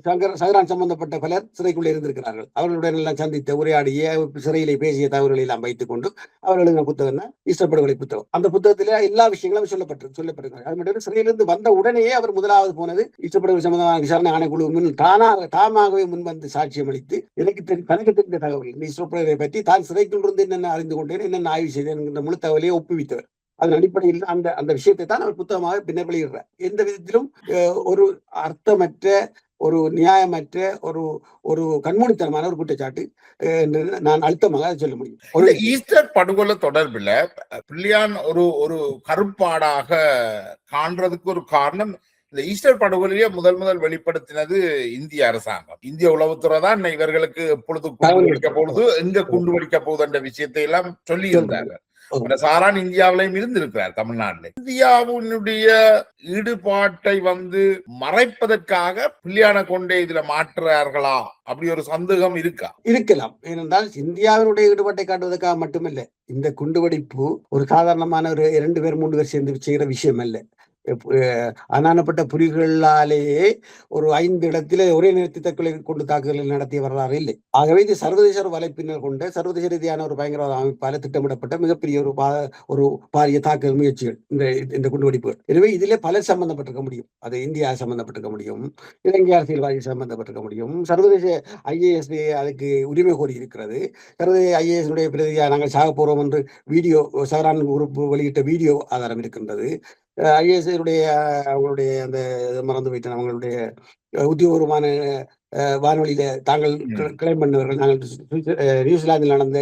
சங்கரான் சம்பந்தப்பட்ட பலர் சிறைக்குள்ளே இருந்திருக்கிறார்கள். அவர்களுடன் எல்லாம் சந்தித்த, உரையாடிய, சிறையிலே பேசிய தகவல்களை எல்லாம் வைத்துக் கொண்டு அவர் எழுதின புத்தகம் தான் ஈஸ்டர் படுகொலை புத்தகம். அந்த புத்தகத்திலே எல்லா விஷயங்களும் சொல்லப்பட்டிருக்கிறார். அது மட்டும் சிறையிலிருந்து வந்த உடனேயே அவர் முதலாவது போனது ஈஸ்டர் படுகொலை சம்பந்தமான விசாரணை ஆணைக்குழு முன் தாமாகவே முன்வந்து சாட்சியம் அளித்து தனக்கு தெரிந்த தகவல் ஈஸ்டர் படுகொலை பற்றி தான் சிறைக்குள் இருந்து என்னென்ன அறிந்து கொண்டேன், என்னென்ன ஆய்வு செய்தேன் என்கிற முழு தகவலையே ஒப்புவித்தவர். அதன் அடிப்படையில் அந்த விஷயத்தை தான் அவர் புத்தகமாக பின்னர் வெளியிடுறார். எந்த விதத்திலும் ஒரு அர்த்தமற்ற, ஒரு நியாயமற்ற, ஒரு கண்மூடித்தனமான ஒரு குற்றச்சாட்டு என்று நான் அழுத்தமாக சொல்ல முடியும். ஒரு ஈஸ்டர் படுகொலை தொடர்பில் பிள்ளையான் ஒரு கருப்பாடாக காண்றதுக்கு ஒரு காரணம், இந்த ஈஸ்டர் படுகொலையை முதல் வெளிப்படுத்தினது இந்திய அரசாங்கம். இந்திய உளவுத்துறை தான் இவர்களுக்கு எப்பொழுது குண்டு வெடிக்க போகுது, எங்க குண்டு வெடிக்க போகுது என்ற விஷயத்தை எல்லாம் சொல்லி இருந்தாங்க. சாரான் இந்தியாவிலையும் இருந்திருக்கிறார், தமிழ்நாட்டில். இந்தியாவினுடைய ஈடுபாட்டை மறைப்பதற்காக பிள்ளையான கொண்டே இதுல மாற்றுறார்களா? அப்படி ஒரு சந்தேகம் இருக்கலாம். ஏனென்றால் இந்தியாவினுடைய ஈடுபாட்டை காட்டுவதற்காக மட்டுமில்லை. இந்த குண்டுவெடிப்பு ஒரு சாதாரணமான ஒரு 2 பேர் 3 பேர் சேர்ந்து செய்கிற விஷயம் அல்ல. அனானப்பட்ட புலிகளாலேயே ஒரு 5 இடத்திலே ஒரே நேரத்தில் தற்கொலை கொண்டு தாக்குதல் நடத்திய வரலாறு இல்லை. ஆகவே இது சர்வதேச வலைப்பின்னர் கொண்ட சர்வதேச ரீதியான ஒரு பயங்கரவாத அமைப்பால் திட்டமிடப்பட்ட மிகப்பெரிய ஒரு பாரிய தாக்குதல் முயற்சிகள் இந்த குண்டுவெடிப்புகள். எனவே இதிலே பலர் சம்பந்தப்பட்டிருக்க முடியும். அது இந்தியா சம்பந்தப்பட்டிருக்க முடியும், இலங்கை அரசியல்வாதி சம்பந்தப்பட்டிருக்க முடியும், சர்வதேச IAS அதுக்கு உரிமை கோரி இருக்கிறது. சர்வதேச IAS பிரதியாக நாங்கள் சாக போறோம் என்று வீடியோ சவரான் குரூப் வெளியிட்ட வீடியோ ஆதாரம் இருக்கின்றது. IAS அவங்களுடைய அந்த மறந்து போயிட்டேன், அவங்களுடைய உத்தியோகபூர்வமான வானொலியில தாங்கள் கிளைம் பண்ணவர்கள், நாங்கள் நியூசிலாந்தில் நடந்த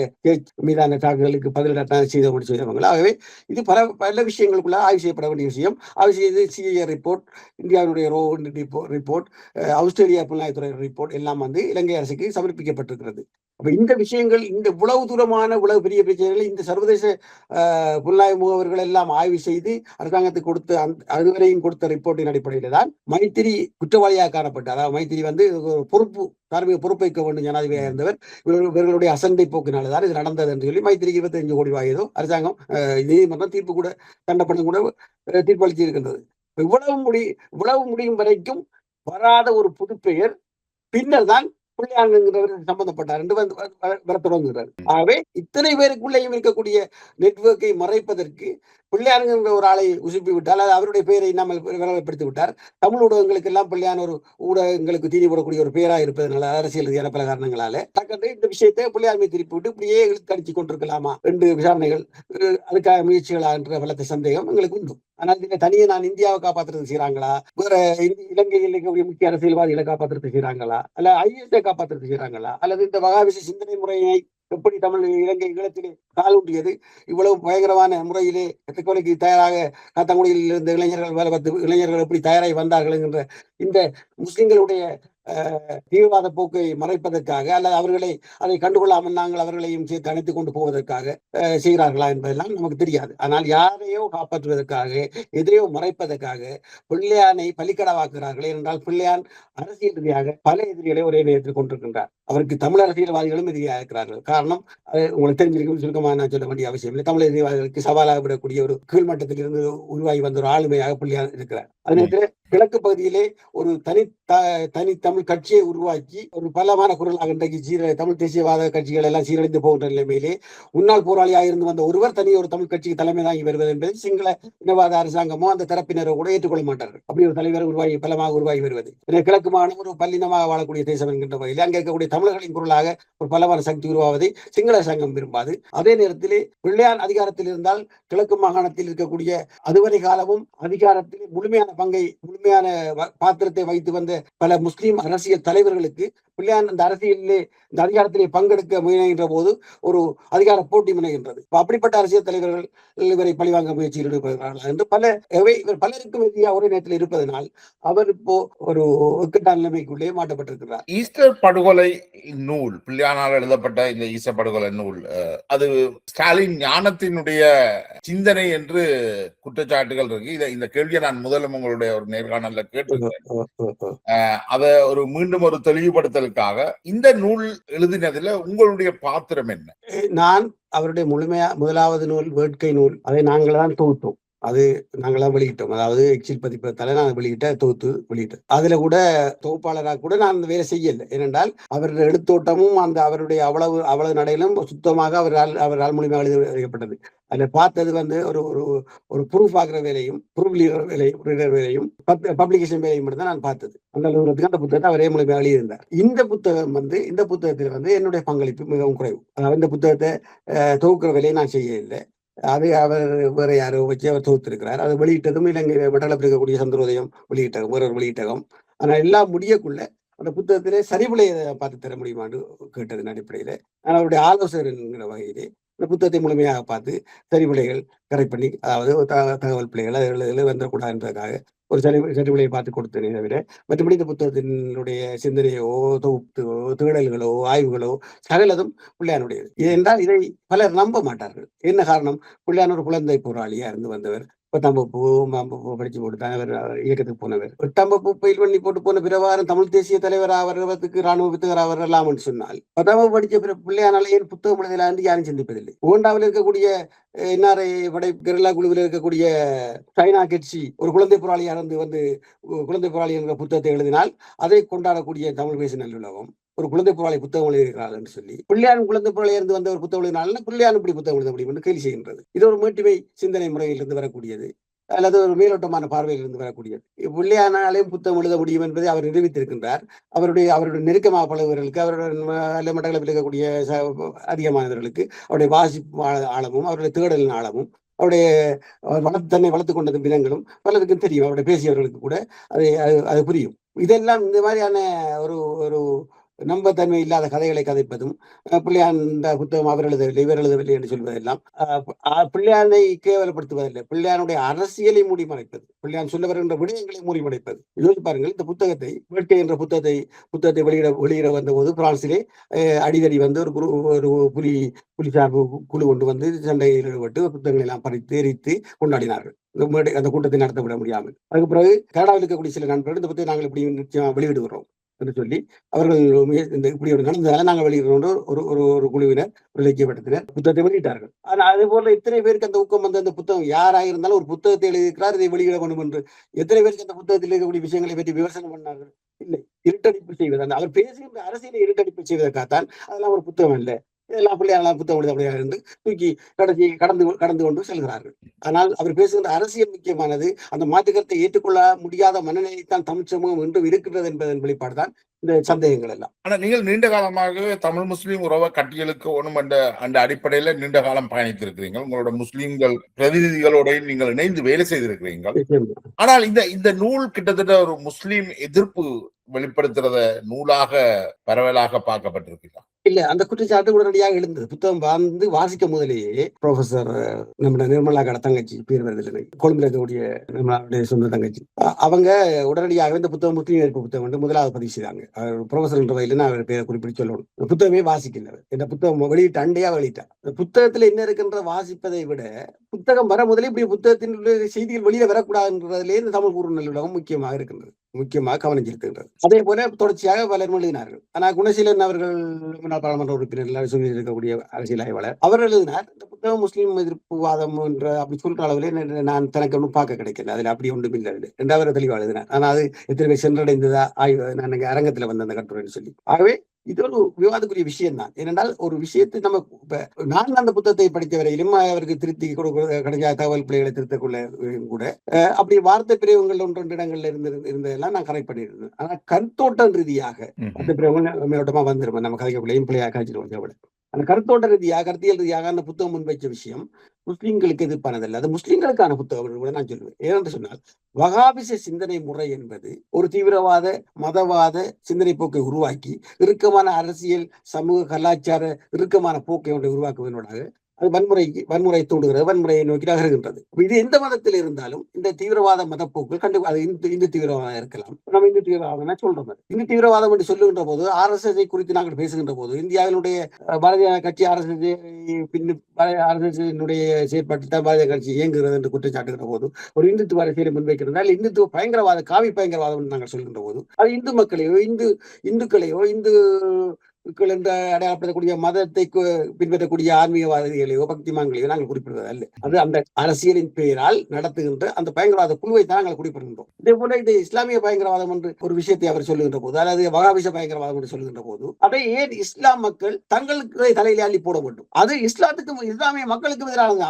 மீதான தாக்குதலுக்கு பதிலீடு செய்தவங்க. ஆகவே இது பல விஷயங்களுக்குள்ள ஆய்வு செய்யப்பட வேண்டிய விஷயம். ஆய்வு செய்து CIA ரிப்போர்ட், இந்தியாவுடைய ரிப்போர்ட், ஆஸ்திரேலியா புலனாய்வுத்துறை ரிப்போர்ட் எல்லாம் இலங்கை அரசுக்கு சமர்ப்பிக்கப்பட்டிருக்கிறது. அப்ப இந்த விஷயங்கள், இந்த இவ்வளவு தூரமான இவ்வளவு பெரிய பிரச்சனைகளை இந்த சர்வதேச புலனாய்வு முகவர்கள் எல்லாம் ஆய்வு செய்து அரசாங்கத்துக்கு கொடுத்த அதுவரையும் கொடுத்த ரிப்போர்ட்டின் அடிப்படையில தான் மைத்திரி குற்றவாளியாக காணப்பட்டார். அதாவது மைத்திரி தார்மீக பொறுப்பேற்க வேண்டும் ஜனாதிபதியாக இருந்தவர். இவர்களுடைய அசண்டை போக்கினால்தான் இது நடந்தது என்று சொல்லி மைத்திரிக்கு 25 கோடி ரூபாய் ஏதோ அரசாங்கம் நீதிமன்றம் தீர்ப்பு கூட தண்டப்படம் கூட தீர்ப்பளித்து இருக்கின்றது. இவ்வளவு முடியும் வரைக்கும் வராத ஒரு புது பெயர் பின்னர் தான் பிள்ளையாங்கிறவர் சம்பந்தப்பட்டார் என்று வர தொடங்குகிறார். ஆகவே இத்தனை பேருக்குள்ளேயும் இருக்கக்கூடிய நெட்வொர்க்கை மறைப்பதற்கு பிள்ளையாருங்கிற ஒரு ஆளை உசுப்பி விட்டால், அது அவருடைய பெயரை இல்லாமல் விளம்பரப்படுத்தி விட்டார். தமிழ் ஊடகங்களுக்கு எல்லாம் பிள்ளையான ஒரு ஊடகங்களுக்கு தீனி போடக்கூடிய ஒரு பெயராக இருப்பதனால, அரசியல் ரீதியான பல காரணங்களால டக்கன்று இந்த விஷயத்தை பிள்ளையாண்மை திருப்பி விட்டு இப்படியே இழுத்தடிச்சு கொண்டிருக்கலாமா என்று விசாரணைகள், அதுக்காக முயற்சிகளா என்ற பலத்த சந்தேகம் எங்களுக்கு உண்டு. ஆனால் இதை தனியே நான் இந்தியாவை காப்பாற்றுறது செய்யறாங்களா, வேற இலங்கையில் இருக்கக்கூடிய முக்கிய அரசியல்வாதிகளை காப்பாற்றுறது செய்யறாங்களா, அல்ல IAS காப்பாற்றுறது செய்யறாங்களா, அல்லது இந்த வகாபிச சிந்தனை முறையை எப்படி தமிழ் இலங்கை ஈழத்திலே காலூன்றியது, இவ்வளவு பயங்கரமான முறையிலே கொலைக்கு தயாராக காத்தாங்குடியில் இருந்த இளைஞர்கள் எப்படி தயாராகி வந்தார்கள் என்கின்ற இந்த முஸ்லிம்களுடைய தீவிரவாத போக்கை மறைப்பதற்காக அல்லது அவர்களை அதை கண்டுகொள்ளாமல் நாங்கள் அவர்களையும் சேர்த்து அணைத்துக் கொண்டு போவதற்காக செய்கிறார்களா என்பதெல்லாம் நமக்கு தெரியாது. ஆனால் யாரையோ காப்பாற்றுவதற்காக, எதையோ மறைப்பதற்காக பிள்ளையானை பலிக்கடவாக்குகிறார்கள். என்றால் பிள்ளையான் அரசியல் ரீதியாக பல எதிரிகளை ஒரே நேரத்தில் கொண்டிருக்கின்றார். அவருக்கு தமிழ் அரசியல்வாதிகளும் எதிரியாக இருக்கிறார்கள். காரணம் உங்களுக்கு தெரிஞ்சிருக்கும், சுருக்கமாக நான் சொல்ல வேண்டிய அவசியம் இல்லை. தமிழ் எதிரிவாதிகளுக்கு சவாலாக விடக்கூடிய ஒரு கீழ்மட்டத்தில் இருந்து உருவாகி வந்த ஒரு ஆளுமையாக பிள்ளையான் இருக்கிறார். அதே நேரத்தில் கிழக்கு பகுதியிலே ஒரு தனி தமிழ் கட்சியை உருவாக்கி ஒரு பலமான குரலாக இன்றைக்கு தமிழ் தேசியவாத கட்சிகள் எல்லாம் சீரழிந்து போகின்ற நிலைமையிலே முன்னாள் போராளியாக இருந்து வந்த ஒருவர் தனி ஒரு தமிழ் கட்சிக்கு தலைமை தாங்கி வருவது என்பது சிங்கள இனவாத அரசாங்கமோ அந்த தரப்பினரோ கூட ஏற்றுக்கொள்ள மாட்டார்கள். அப்படி ஒரு தலைவர் பலமாக உருவாகி வருவது கிழக்கு மாநிலம் ஒரு பல்லினமாக வாழக்கூடிய தேசம் என்கின்ற வகையில் அங்கே இருக்கக்கூடிய தமிழர்களின் குரலாக ஒரு பலமான சக்தி உருவாவதை சிங்கள அரசாங்கம் விரும்பாது. அதே நேரத்திலே பிள்ளையான் அதிகாரத்தில் இருந்தால் கிழக்கு மாகாணத்தில் இருக்கக்கூடிய அதுவரை காலமும் அதிகாரத்தில் முழுமையான பாத்திரத்தை வைத்து வந்த பல முஸ்லிம் அரசியல் தலைவர்களுக்கு பிள்ளையான் அந்த அரசியலிலே இந்த அதிகாரத்திலே பங்கெடுக்க முயல்கின்ற போது ஒரு அதிகார போட்டி முனைகின்றது. அப்படிப்பட்ட அரசியல் தலைவர்கள் இவரை பழிவாங்க முயற்சியில் ஈடுபடுகிறார்கள் என்று இவர் பலருக்கும் எதிராக ஒரே நேரத்தில் இருப்பதனால் அவர் இப்போ ஒரு ஒக்கட்டான நிலைமைக்குள்ளே மாட்டப்பட்டிருக்கிறார். ஈஸ்டர் படுகொலை நூல், பிள்ளையானால் எழுதப்பட்ட இந்த ஈஸ்டர் படுகொலை நூல், அது ஸ்டாலின் ஞானத்தினுடைய சிந்தனை என்று குற்றச்சாட்டுகள் இருக்கு. இந்த கேள்வியை நான் முதலும் உங்களுடைய ஒரு நேர்காணல்ல கேட்டிருக்கேன். அத மீண்டும் ஒரு தெளிவுபடுத்தலுக்காக இந்த நூல் எழுதினதுல உங்களுடைய பாத்திரம் என்ன? நான் அவருடைய முதலாவது நூல் வேட்கை நூல், அதை நாங்கள் தான் தொகுத்தோம். அது நாங்களாம் வெளியிட்டோம். அதாவது எக்ஸில் பதிப்பகத்தால நான் வெளியிட்டேன். அதுல கூட தொகுப்பாளராக கூட நான் அந்த வேலை செய்யல. ஏனென்றால் அவருடைய எழுத்தோட்டமும் அந்த அவருடைய அவ்வளவு நடையிலும் சுத்தமாக அவரால் மூலியமாக எழுதப்பட்டது. அதுல பார்த்தது ஒரு ப்ரூஃப் ஆகிற வேலையும் வேலையும் பப்ளிகேஷன் வேலையும் மட்டும் தான் நான் பார்த்தது. அந்த அளவுக்கு அந்த புத்தகத்தை அவரே மூலியமாக எழுதியிருந்தார். இந்த புத்தகத்தில் என்னுடைய பங்களிப்பு மிகவும் குறைவு. அதாவது இந்த புத்தகத்தை தொகுக்கிற வேலையை நான் செய்ய இல்லை. அது அவர் வேற யாரோ வச்சு அவர் தொகுத்திருக்கிறார். அதை வெளியிட்டதும் இலங்கை மண்டலத்தில் இருக்கக்கூடிய சந்திரோதயம் வேறொரு வெளியிட்டகம். ஆனால் எல்லாம் முடியக்குள்ள அந்த புத்தகத்திலே சரிவிலையை பார்த்து தர முடியுமான்னு கேட்டதன் அடிப்படையில நான் அவருடைய ஆலோசகர் வகையிலே இந்த புத்தகத்தை முழுமையாக பார்த்து சரிவிலைகள் கரெக்ட் பண்ணி, அதாவது தகவல் பிள்ளைகள் அதில் வந்துடக்கூடாது என்பதற்காக ஒரு சரிவிலையை பார்த்து கொடுத்தனே தவிர மற்றபடி இந்த புத்தகத்தினுடைய சிந்தனையோ தேடல்களோ ஆய்வுகளோ சகலதும் பிள்ளையானுடையது. என்றால் இதை பலர் நம்ப மாட்டார்கள். என்ன காரணம்? பிள்ளையான் ஒரு குழந்தை போராளியா இருந்து வந்தவர். 10ஆம் வகுப்பு படிச்சு போட்டு அவர் இயக்கத்துக்கு போனவர். 8ஆம் வகுப்பு பயில் பண்ணி போட்டு போன பிரபாரம் தமிழ் தேசிய தலைவர் ஆவறதுக்கு ராணுவ வித்துகர் வரலாம் என்று சொன்னால் 10ஆம் வகுப்பு படிச்ச பிள்ளையானால ஏன் புத்தகம் எழுதலாம் என்று யாரும் சிந்திப்பதில்லை. உகாண்டாவில் இருக்கக்கூடிய NRA படை கெரில்லா குழுவில் இருக்கக்கூடிய சைனா கட்சி ஒரு குழந்தை போராளியா இருந்து குழந்தை போராளி என்ற புத்தகத்தை எழுதினால் அதை கொண்டாடக்கூடிய தமிழ் பேசு நல்லுலகம் ஒரு குழந்தை போராளி புத்தகம் எழுதுகிறார்கள் என்று சொல்லி பிள்ளையான் குழந்தை போராளியா இருந்து வந்த ஒரு புத்தகம் எழுதினால பிள்ளையான் இப்படி புத்தகம் எழுத முடியும் என்று கேள்வி செய்கின்றது. இது ஒரு மேட்டுமை சிந்தனை முறையிலிருந்து வரக்கூடியது அல்லது ஒரு மேலோட்டமான பார்வையிலிருந்து வரக்கூடியது. பிள்ளையானாலையும் புத்தகம் எழுத முடியும் என்பதை அவர் நிரூபித்திருக்கின்றார். அவருடைய நெருக்கமாக பழகுவர்களுக்கு, அவருடைய மட்டக்களப்பில் இருக்கக்கூடிய அதிகமானவர்களுக்கு அவருடைய வாசிப்பு ஆழமும் அவருடைய தேடலின் ஆழமும் அவருடைய தன்னை வளர்த்துக் கொண்ட விதங்களும் பலருக்கும் தெரியும். அவருடைய பேசியவர்களுக்கு கூட அது புரியும். இதெல்லாம் இந்த மாதிரியான ஒரு நம்பத்தன்மை இல்லாத கதைகளை கதைப்பதும் பிள்ளையான் இந்த புத்தகம் அவர் எழுதவில்லை இவர் எழுதவில்லை என்று சொல்வதெல்லாம் பிள்ளையானை கேவலப்படுத்துவதில்லை, பிள்ளையானுடைய அரசியலை மூடிமறைப்பது, பிள்ளையான் சொல்ல வருகின்ற விடயங்களை மூடிமறைப்பது. யோசிச்சு பாருங்கள், இந்த புத்தகத்தை வேட்கை என்ற புத்தகத்தை வெளியிட வந்தபோது பிரான்சிலே அடிதடி ஒரு புலி சார்பு குழு கொண்டு வந்து சண்டையில் ஈடுபட்டு புத்தகங்களை எல்லாம் பறித்து எரித்து கொண்டாடினார்கள். அந்த கூட்டத்தை நடத்தவிட முடியாமல். அதுக்கு பிறகு கனடாவில் இருக்கக்கூடிய சில நண்பர்கள் இந்த புத்தகத்தை நாங்கள் இப்படி வெளியிடுகிறோம் என்று சொல்லி அவர்கள் இப்படி ஒரு நடந்ததால நாங்கள் வெளியிடுறோம் ஒரு குழுவினர் இலக்கியப்பட்டத்தினர் புத்தகத்தை வெளியிட்டார்கள். ஆனால் அதே போல இத்தனை பேருக்கு அந்த ஊக்கம் வந்து அந்த புத்தகம் யாராக இருந்தாலும் ஒரு புத்தகத்தை எழுதியிருக்கிறார், இதை வெளியிட வேண்டும் என்று எத்தனை பேருக்கு அந்த புத்தகத்தில் இருக்கக்கூடிய விஷயங்களை பற்றி விமர்சனம் பண்ணார்கள்? இல்லை, இருட்டடிப்பு செய்வது. அந்த அவர் பேசுகின்ற அரசியலை இருட்டடிப்பு செய்வதற்காகத்தான் அதெல்லாம் ஒரு புத்தகம் இல்லை, இதெல்லாம் பிள்ளையாளர் புத்தகம் எழுத என்று தூக்கி கடந்து கொண்டு செல்கிறார்கள். ஆனால் அவர் பேசுகின்ற அரசியல் முக்கியமானது. அந்த மாற்றுக்கருத்தை ஏற்றுக்கொள்ள முடியாத மனநிலைத்தான் தமிழ் சமூகம் என்றும் இருக்கிறது என்பதன் வெளிப்பாடுதான் இந்த சந்தேகங்கள் எல்லாம். ஆனா நீங்கள் நீண்ட காலமாக தமிழ் முஸ்லீம் உறவை கட்டியலுக்கு ஒண்ணும் அந்த அடிப்படையில நீண்ட காலம் பயணித்திருக்கிறீங்க. உங்களோட முஸ்லீம்கள் பிரதிநிதிகளோட நீங்கள் இணைந்து வேலை செய்திருக்கிறீர்கள். ஆனால் இந்த நூல் கிட்டத்தட்ட ஒரு முஸ்லீம் எதிர்ப்பு வெளிப்படுத்துறத நூலாக பரவலாக பார்க்கப்பட்டிருக்கலாம். இல்ல அந்த குற்றச்சாட்டு உடனடியாக எழுந்தது. புத்தகம் வந்து வாசிக்க முதலேயே புரொஃபசர் நம்ம நிர்மலாவோட தங்கச்சி, பேர் வருது இல்லை எனக்கு, கொழும்புல இருக்கக்கூடிய நிர்மலாவுடைய சொந்த தங்கச்சி, அவங்க உடனடியாக இந்த புத்தகம் முஸ்லீம் எதிர்ப்பு புத்தகம் வந்து முதலாவது பதிவு செய்தாங்க. புரொஃபசர் என்ற வகையில் நான் அவர் பேரை குறிப்பிட்டு சொல்லணும். இந்த புத்தகமே வாசிக்கின்றது. இந்த புத்தகம் வெளியிட்டு அண்டையா வெளியிட்டார். இந்த புத்தகத்துல என்ன இருக்கின்ற வாசிப்பதை விட புத்தகம் வர முதலே இப்படி புத்தகத்தின் செய்திகள் வெளியில வரக்கூடாதுன்றதுலேயே இந்த தமிழ் பூர்வ நல்லுலகம் முக்கியமாக இருக்கின்றது, முக்கியமாக கவனம் செலுத்துகின்றது. அதே போல தொடர்ச்சியாக பலரும் எழுதினார்கள். ஆனால் குணசீலன் அவர்கள் முன்னாள் பாராளுமன்ற உறுப்பினர் சொல்லியில் இருக்கக்கூடிய அரசியல் ஆய்வாளர் அவர் எழுதினார், இந்த புத்தகம் முஸ்லீம் எதிர்ப்பு வாதம் என்ற அப்படி சொல்ற அளவிலே நான் தனக்கு ஒன்றும் பார்க்க கிடைக்கல, அதுல அப்படி ஒன்றும் இல்லை ரெண்டாவது தெளிவாக எழுதினார். ஆனால் அது எத்தனை பேர் சென்றடைந்ததா ஆய்வு நான் அரங்கத்துல வந்த அந்த கட்டுரைன்னு சொல்லி. ஆகவே இது ஒரு விவாதக்குரிய விஷயம் தான். ஏனென்றால் ஒரு விஷயத்தை நம்ம நான் அந்த புத்தகத்தை படித்த வரையிலும் அவருக்கு திருத்தி கிடைச்ச தகவல் பிள்ளைகளை திருத்தக்குள்ள கூட அப்படி வார்த்தை பிரிவுகள் ஒன்று இடங்கள்ல இருந்ததெல்லாம் நான் கரெக்ட் பண்ணியிருந்தேன். ஆனா கருத்தோட்டம் ரீதியாக வார்த்தை பிரிவுகள் மேலோட்டமா வந்துருவேன் நம்ம கதைக்குள்ளையும் பிள்ளையா காய்ச்சிட்டு விட. அந்த கருத்தோட்ட ரீதியாக கருத்தியல் ரீதியாக அந்த புத்தகம் முன்வைச்ச விஷயம் முஸ்லிம்களுக்கு எதிர்ப்பானதல்ல, அது முஸ்லிம்களுக்கான புத்தகம் கூட நான் சொல்லுவேன். ஏனென்று சொன்னால் வகாபிச சிந்தனை முறை என்பது ஒரு தீவிரவாத மதவாத சிந்தனை போக்கை உருவாக்கி இறுக்கமான அரசியல் சமூக கலாச்சார இறுக்கமான போக்கை ஒன்றை உருவாக்குவதனோடாக அது வன்முறை தூண்டுகிறது, வன்முறையை நோக்கி நகர்கின்றது. இது எந்த மதத்தில் இருந்தாலும் இந்த தீவிரவாத மதப்போக்கள் அது இந்து தீவிரவாதம் இருக்கலாம். நம்ம இந்து தீவிரவாதம் சொல்றோம். இந்து தீவிரவாதம் என்று சொல்லுகின்ற போது RSS குறித்து நாங்கள் பேசுகின்ற போது இந்தியாவினுடைய பாரதிய கட்சி RSS செயற்பாட்டில் தான் பாரதிய கட்சி இயங்குகிறது என்று குற்றச்சாட்டுகின்ற போது ஒரு இந்துத்துவ அரசியலை முன்வைக்கிறதால் இந்துத்துவ பயங்கரவாத காவி பயங்கரவாதம் என்று நாங்கள் சொல்கின்ற போது அது இந்து மக்களையோ இந்துக்களையோ என்று அடையாளப்படுத்தக்கூடிய மதத்தை பின்பற்றக்கூடிய ஆன்மீகவாதிகளையோ பக்திமான்களையோ நாங்கள் குறிப்பிடுவது அல்ல. அது அந்த அரசியலின் பெயரால் நடத்துகின்ற அந்த பயங்கரவாத குழுவை தான் நாங்கள் குறிப்பிடுகின்றோம். இதே போல இது இஸ்லாமிய பயங்கரவாதம் என்று ஒரு விஷயத்தை அவர் சொல்லுகின்ற போது, அல்லது வகாபிச பயங்கரவாதம் என்று சொல்லுகின்ற போது அதை ஏன் இஸ்லாம் மக்கள் தங்களுக்கு தலையில அள்ளி போட வேண்டும்? அது இஸ்லாத்துக்கும் இஸ்லாமிய மக்களுக்கும் எதிரானது.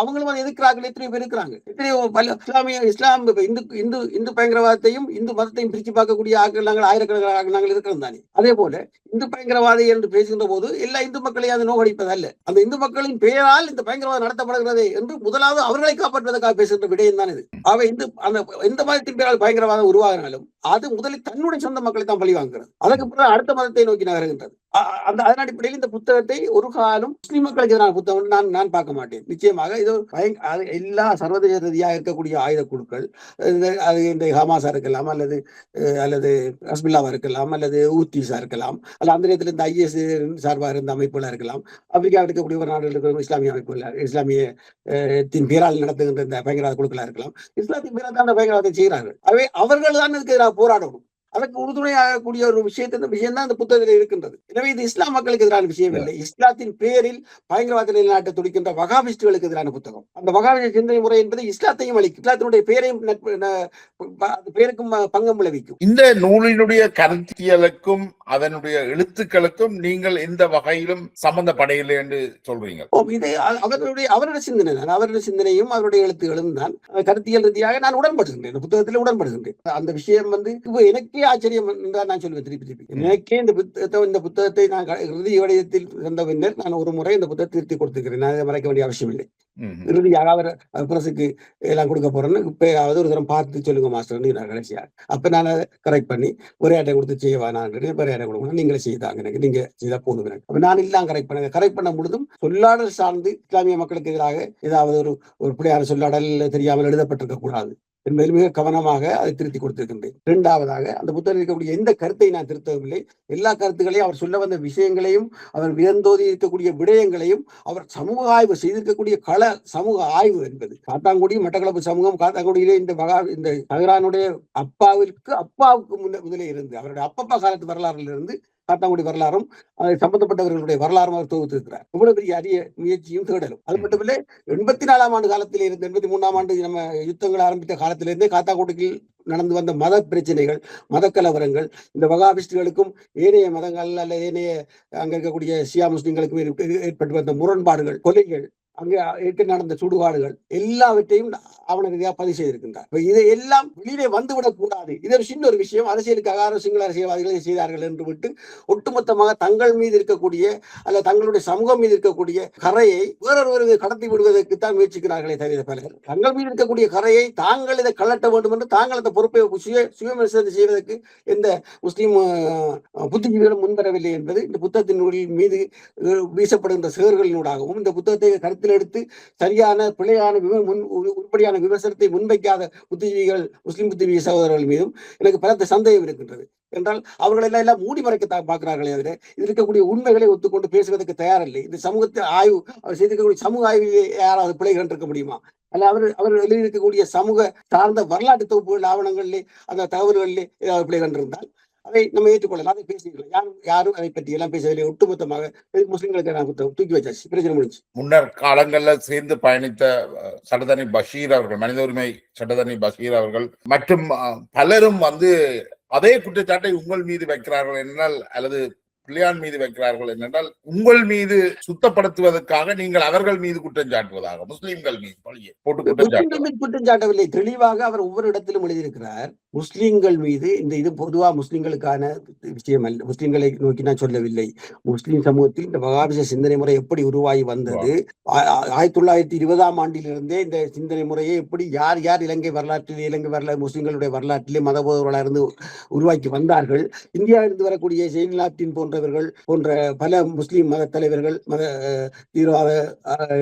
அவங்களும் அதை எதிர்க்கிறார்கள். எத்தனையோ பேர் இருக்கிறாங்க. எத்தனையோ இஸ்லாம் இந்து பயங்கரவாதத்தையும் இந்து மதத்தையும் பிரிச்சு பார்க்கக்கூடிய ஆட்கள் நாங்கள் ஆயிரக்கணக்கான நாங்கள் இருக்கிறோம் தானே. அதே போல இந்து பயங்கரவாதி என்று பேசுகின்ற போது எல்லா இந்து மக்களையும் அது நோக்கடிப்பதல்ல. அந்த இந்து மக்களின் பெயரால் இந்த பயங்கரவாதம் நடத்தப்படுகிறது என்று முதலாவது அவர்களை காப்பாற்றுவதற்காக பேசுகின்ற விடயம் தான் இது. அவை எந்த மதத்தின் பெயரால் பயங்கரவாதம் உருவாகினாலும் அது முதலில் தன்னுடைய சொந்த மக்களை தான் பழி வாங்குகிறது. அதற்கு பிறகு அடுத்த மதத்தை நோக்கி நகர்கின்றது. அதன் அடிப்படையில் இந்த புத்தகத்தை ஒரு காலம் முஸ்லிம் மக்களுக்கு எதிரான புத்தகம் நான் பார்க்க மாட்டேன். நிச்சயமாக இது எல்லா சர்வதேச ரீதியாக இருக்கக்கூடிய ஆயுத குழுக்கள், அது இந்த ஹமாஸா இருக்கலாம், அல்லது ஹஸ்புல்லாவா இருக்கலாம், அல்லது ஊத்திஸா இருக்கலாம், அல்ல அந்த நேரத்தில் இந்த IS சார்பாக இருந்த அமைப்புகளா இருக்கலாம், ஆப்பிரிக்காவில் இருக்கக்கூடிய ஒரு நாடுகள் இருக்கிற இஸ்லாமிய அமைப்புகள், இஸ்லாமியத்தின் பேரால் நடத்துகின்ற இந்த பயங்கரவாத குழுக்களா இருக்கலாம். இஸ்லாத்தின் பேரால் தான் அந்த பயங்கரவாதத்தை செய்கிறார்கள். ஆகவே அவர்கள் தான் இதுக்கு எதிராக போராடணும். அதற்கு உறுதுணையாகக்கூடிய ஒரு விஷயம் தான் இந்த புத்தகத்தில் இருக்கின்றது. எனவே இது இஸ்லாம் மக்களுக்கு எதிரான விஷயம் இல்லை. இஸ்லாத்தின் பேரில் பயங்கரவாத நிலைநாட்ட துடிக்கின்ற வகாபிஸ்டுகளுக்கு எதிரான புத்தகம். அந்த வகாபிஸ்ட் சிந்தனை முறை என்பது இஸ்லாத்தையும் அளிக்கும், இஸ்லாத்தினுடைய பேருக்கும் பங்கம் விளைவிக்கும். இந்த நூலினுடைய கருத்தியலுக்கும் அதனுடைய எழுத்துக்களுக்கும் நீங்கள் எந்த வகையிலும் சம்பந்தப்படையில்லை என்று சொல்றீங்க? இது அவருடைய சிந்தனை தான், அவருடைய சிந்தனையும் அவருடைய எழுத்துக்களும் தான். கருத்தியல் ரீதியாக நான் உடன்படுகின்றேன், இந்த புத்தகத்தில் உடன்படுகின்றேன். அந்த விஷயம் வந்து எனக்கே ஆச்சரியம் என்றால் நான் சொல்வேன் திருப்பி எனக்கே இந்த புத்தகத்தை நான் இறுதி வடிவத்தில் இருந்த பின்னர் நான் ஒரு முறை இந்த புத்தகத்தை திருத்தி கொடுத்துக்கிறேன். நான் அதை மறைக்க வேண்டிய அவசியம் இல்லை. இறுதியாக அவர் பிரசுக்கு எல்லாம் கொடுக்க போறேன்னு இப்பயாவது ஒரு தரம் பார்த்து சொல்லுங்க மாஸ்டர் கடைசியா. அப்ப நான் அதை கரெக்ட் பண்ணி ஒரே அட்டை கொடுத்து செய்வா, நான் ஒரே அட்டை கொடுக்கணும், நீங்களே செய்தாங்க, எனக்கு நீங்க செய்தா போதும். அப்ப நான் எல்லாம் கரெக்ட் பண்ண முழுதும் சொல்லாடல் சார்ந்து இஸ்லாமிய மக்களுக்கு எதிராக ஏதாவது ஒரு பிள்ளையார சொல்லாடல் தெரியாமல் எழுதப்பட்டிருக்க கூடாது என்பதில் மிக கவனமாக அதை திருத்தி கொடுத்திருக்கின்றேன். இரண்டாவதாக அந்த புத்தகத்தில் இருக்கக்கூடிய எந்த கருத்தை நான் திருத்தவில்லை. எல்லா கருத்துக்களையும் அவர் சொல்ல வந்த விஷயங்களையும் அவர் வியந்தோதி இருக்கக்கூடிய விடயங்களையும் அவர் சமூக ஆய்வு செய்திருக்கக்கூடிய சமூக ஆய்வு என்பது காத்தாங்குடி மட்டக்களப்பு சமூகம், காத்தாங்குடியிலே இந்த தகரானுடைய அப்பாவுக்கு முதலே இருந்து அவருடைய அப்பா காலத்து வரலாறுல இருந்து காத்தாங்குடி வரலாறும் அதை சம்பந்தப்பட்டவர்களுடைய வரலாறும் அவர் தொகுத்திருக்கிறார். இவ்வளவு பெரிய அரிய முயற்சியும் தேடலும். அது மட்டுமில்லை, 84ஆம் ஆண்டு காலத்தில் இருந்து 83ஆம் ஆண்டு நம்ம யுத்தங்கள் ஆரம்பித்த காலத்திலிருந்தே காத்தாங்குடியில் நடந்து வந்த மத பிரச்சனைகள், மத கலவரங்கள், இந்த வகாபிஸ்டுகளுக்கும் ஏனைய மதங்கள் அல்ல ஏனைய அங்க இருக்கக்கூடிய சியா முஸ்லிம்களுக்கும் ஏற்பட்டு வந்த முரண்பாடுகள், கொலைகள், அங்கே நடந்த சுடுகாடுகள் எல்லாவற்றையும் ஆவண ரீதியாக பதிவு செய்திருக்கின்றார். இதை எல்லாம் வெளியே வந்துவிடக் கூடாது. இது ஒரு சின்ன ஒரு விஷயம், அரசியலுக்காக சிங்கள அரசியல்வாதிகளை செய்தார்கள் என்று விட்டு ஒட்டுமொத்தமாக தங்கள் மீது இருக்கக்கூடிய அல்ல தங்களுடைய சமூகம் மீது இருக்கக்கூடிய கரையை வேறொருவருக்கு கடத்தி விடுவதற்கு தான் முயற்சிக்கிறார்களே தவிர பலர் தங்கள் மீது இருக்கக்கூடிய கரையை தாங்கள் இதை கலட்ட வேண்டும் என்று தாங்கள் அந்த பொறுப்பை சுயவிமர்சனம் செய்வதற்கு எந்த முஸ்லீம் புத்திஜீவிகளும் முன்வரவில்லை என்பது இந்த புத்தகத்தின் மீது வீசப்படுகின்ற சேறுகளினூடாகவும் இந்த புத்தகத்தை கருத்தில் எடுத்து சரியான பிழையான உருப்படியான விமர்சனத்தை முன்வைக்காத புத்திஜீவிகள் முஸ்லிம் புத்திஜீவி சகோதரர்கள் மீதும் எனக்கு பலத்த சந்தேகம் இருக்கின்றது. என்றால் அவர்கள் எல்லாம் மூடி மறைக்க பார்க்கிறார்களே தவிர இது இருக்கக்கூடிய உண்மைகளை ஒத்துக்கொண்டு பேசுவதற்கு தயாரில்லை. இந்த சமூகத்தை ஆய்வு செய்திருக்கக்கூடிய சமூக ஆய்வில் யாராவது பிழை கண்டிருக்க முடியுமா? அல்ல அவர் எழுதியிருக்கக்கூடிய சமூக சார்ந்த வரலாற்று தொகுப்புகள் ஆவணங்களிலே அந்த தகவல்களிலே ஏதாவது பிழை கண்டிருந்தால் அதை நம்ம ஏற்றுக்கொள்ளலாம். அதை பேசிக்கலாம். யாரும் அதை பற்றி எல்லாம் பேசவில்லை. ஒட்டுமொத்தமாக முஸ்லிம்களுக்கு தூக்கி வச்சாச்சு, பிரச்சனை முடிஞ்சு. முன்னர் காலங்களில் சேர்ந்து பயணித்த சட்டத்தனி பஷீர் அவர்கள், மனித உரிமை சட்டத்தனி பஷீர் அவர்கள் மற்றும் பலரும் அதே குற்றச்சாட்டை உங்கள் மீது வைக்கிறார்கள் என்றால் அல்லது பிள்ளையான் மீது வைக்கிறார்கள் என்றால் உங்கள் மீது சுத்தப்படுத்துவதற்காக நீங்கள் அவர்கள் மீது குற்றம் சாட்டுவதாக முஸ்லிம்கள் மீது குற்றம் சாட்டவில்லை. தெளிவாக அவர் ஒவ்வொரு இடத்திலும் எழுதியிருக்கிறார். முஸ்லிம்கள் மீது இது பொதுவா முஸ்லிம்களுக்கான விஷயம் அல்ல. முஸ்லிம்களை நோக்கி நான் சொல்லவில்லை. முஸ்லிம் சமூகத்தில் இந்த வகாபிச சிந்தனை முறை எப்படி உருவாகி வந்தது, 1920ஆம் ஆண்டிலிருந்தே இந்த சிந்தனை முறையை எப்படி யார் யார் இலங்கை வரலாறு முஸ்லிம்களுடைய வரலாற்றிலே மதபோதர்களாக இருந்து உருவாக்கி வந்தார்கள். இந்தியாவிலிருந்து வரக்கூடிய ஜெயின்லாப்டின் போன்ற பல முஸ்லிம் மத தலைவர்கள், மத தீவிரவாத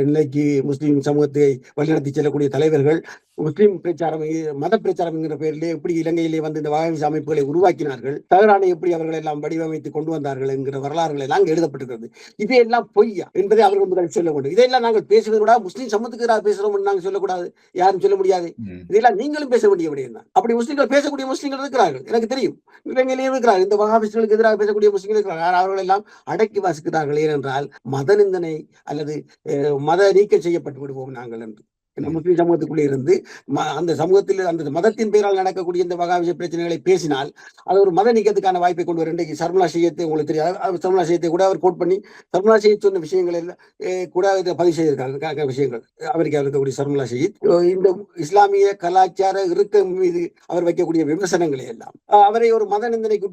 நிலைக்கு முஸ்லிம் சமூகத்தை வழிநடத்தி செல்லக்கூடிய தலைவர்கள் முஸ்லிம் பிரச்சாரம் மத பிரச்சாரம் என்கிற பெயரிலே எப்படி இலங்கையிலே இந்த வகாபிச அமைப்புகளை உருவாக்கினார்கள், தகரானை எப்படி அவர்கள் எல்லாம் வடிவமைத்து கொண்டு வந்தார்கள் என்கிற வரலாறுகள் எல்லாம் எழுதப்பட்டிருக்கிறது. இதையெல்லாம் பொய்யா என்பதை அவர்கள் முதல் சொல்ல வேண்டும். இதெல்லாம் நாங்கள் பேசுவது கூட முஸ்லீம் சமூகத்துக்கு எதிராக பேசுறோம் நாங்கள் சொல்லக்கூடாது, யாரும் சொல்ல முடியாது. இதெல்லாம் நீங்களும் பேச வேண்டிய விடயம் தான். அப்படி முஸ்லிம்கள் பேசக்கூடிய முஸ்லிம்கள் இருக்கிறார்கள், எனக்கு தெரியும். இலங்கையிலே இருக்கிறார்கள் இந்த வகாபிஸ்டுகளுக்கு எதிராக பேசக்கூடிய முஸ்லிம்கள் இருக்கிறார்கள். அவர்கள் எல்லாம் அடக்கி வாசிக்கிறார்கள். ஏனென்றால் மத நிந்தனை அல்லது மத நீக்கம் செய்யப்பட்டு விடுவோம் நாங்கள் என்று முஸ்லிம் சமூகத்துக்குள்ளே இருந்து அந்த சமூகத்தில் அந்த மதத்தின் பெயரால் நடக்கக்கூடிய இந்த வகாபிச பிரச்சனைகளை பேசினால் அது ஒரு மத நீக்கத்துக்கான வாய்ப்பை கொண்டு வரும். இன்றைக்கு சர்மலா ஷையத்தை உங்களுக்கு தெரியாது, சர்மலா ஷையத்தை கூட அவர் கோட் பண்ணி சர்மலா ஷையத் சொன்ன விஷயங்கள் கூட பதிவு செய்திருக்காங்க விஷயங்கள். அமெரிக்காவில் இருக்கக்கூடிய சர்மலா ஷையத் இந்த இஸ்லாமிய கலாச்சார இறுக்கம் மீது அவர் வைக்கக்கூடிய விமர்சனங்களை எல்லாம் அவரை ஒரு மத நிந்தனைக்கு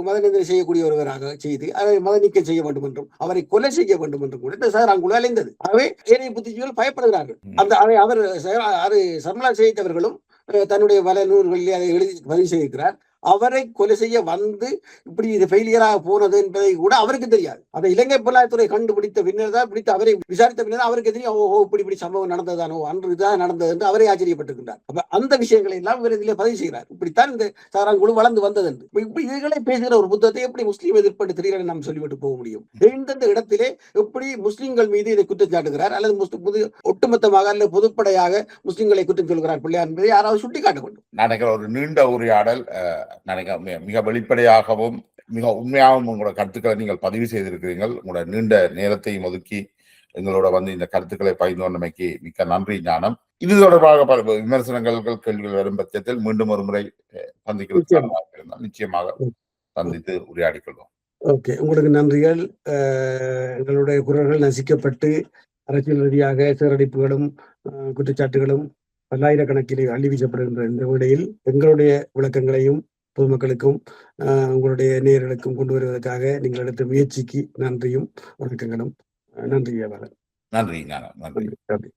மத நிந்தனை செய்யக்கூடிய ஒருவராக செய்து அதை மத நீக்கம் செய்ய வேண்டும் என்றும் அவரை கொலை செய்ய வேண்டும் என்றும் கூட இந்த சாராங்குழு அலைந்தது. ஆகவே ஏனைய புத்திஜீவிகள் பயப்படுகிறார்கள். அந்த அவர் சர்மலா ஷையத் அவர்களும் தன்னுடைய பல நூல்களிலே அதை எழுதி பதிவு செய்திருக்கிறார். அவரை கொலை செய்ய இப்படி இது ஃபெயிலியராக போனது என்பதை கூட அவருக்கு தெரியாது. அதை இலங்கை புலனாய்வுத்துறை கண்டுபிடித்த பின்னர் தான் பிடித்து அவரை விசாரித்த பின்னர் அவருக்கு தெரியும், ஓஹோ இப்படி சம்பவம் நடந்ததானோ அன்று இதான் நடந்தது என்று அவரே ஆச்சரியப்பட்டிருக்கின்றார். அப்ப அந்த விஷயங்களை எல்லாம் இவர் இதிலே பதிவு செய்கிறார். இப்படித்தான் இந்த சாராங்குழு வளர்ந்து வந்தது என்று. இப்படி இதுகளை பேசுகிற ஒரு புத்தகத்தை எப்படி முஸ்லீம் எதிர்ப்பட்டு தெரியல நாம் சொல்லிவிட்டு போக முடியும்? எந்தெந்த இடத்திலே எப்படி முஸ்லிம்கள் மீது இதை குற்றம் சாட்டுகிறார் அல்லது ஒட்டுமொத்தமாக அல்லது பொதுப்படையாக முஸ்லிம்களை குற்றம் சொல்கிறார் பிள்ளையார் என்பதை யாராவது சுட்டிக்காட்ட வேண்டும். நினைக்கிற ஒரு நீண்ட உரையாடல் மிக வெளிப்படையாகவும் மிக உண்மையாகவும் உங்களோட கருத்துக்களை நீங்கள் பதிவு செய்திருக்கிறீர்கள். உங்களோட நீண்ட நேரத்தையும் ஒதுக்கி எங்களோட இந்த கருத்துக்களை பகிர்ந்து கொண்டமைக்கு மிக்க நன்றி ஞானம். இது தொடர்பாக பல விமர்சனங்கள் கேள்விகள் வரும் பட்சத்தில் மீண்டும் ஒரு முறை சந்திக்கிறதுக்கு நிச்சயமாக சந்தித்து உரையாடிக் கொள்வோம். ஓகே, உங்களுக்கு நன்றிகள். எங்களுடைய குரல்கள் நசிக்கப்பட்டு அரசியல் ரீதியாக சீரழிப்புகளும் குற்றச்சாட்டுகளும் பல்லாயிரக்கணக்கில் அள்ளி வீசப்படுகின்ற இந்த வேளையில் எங்களுடைய விளக்கங்களையும் பொதுமக்களுக்கும் உங்களுடைய நேயர்களுக்கும் கொண்டு வருவதற்காக நீங்கள் எடுத்த முயற்சிக்கு நன்றியும் வணக்கங்களும். நன்றி. நன்றி.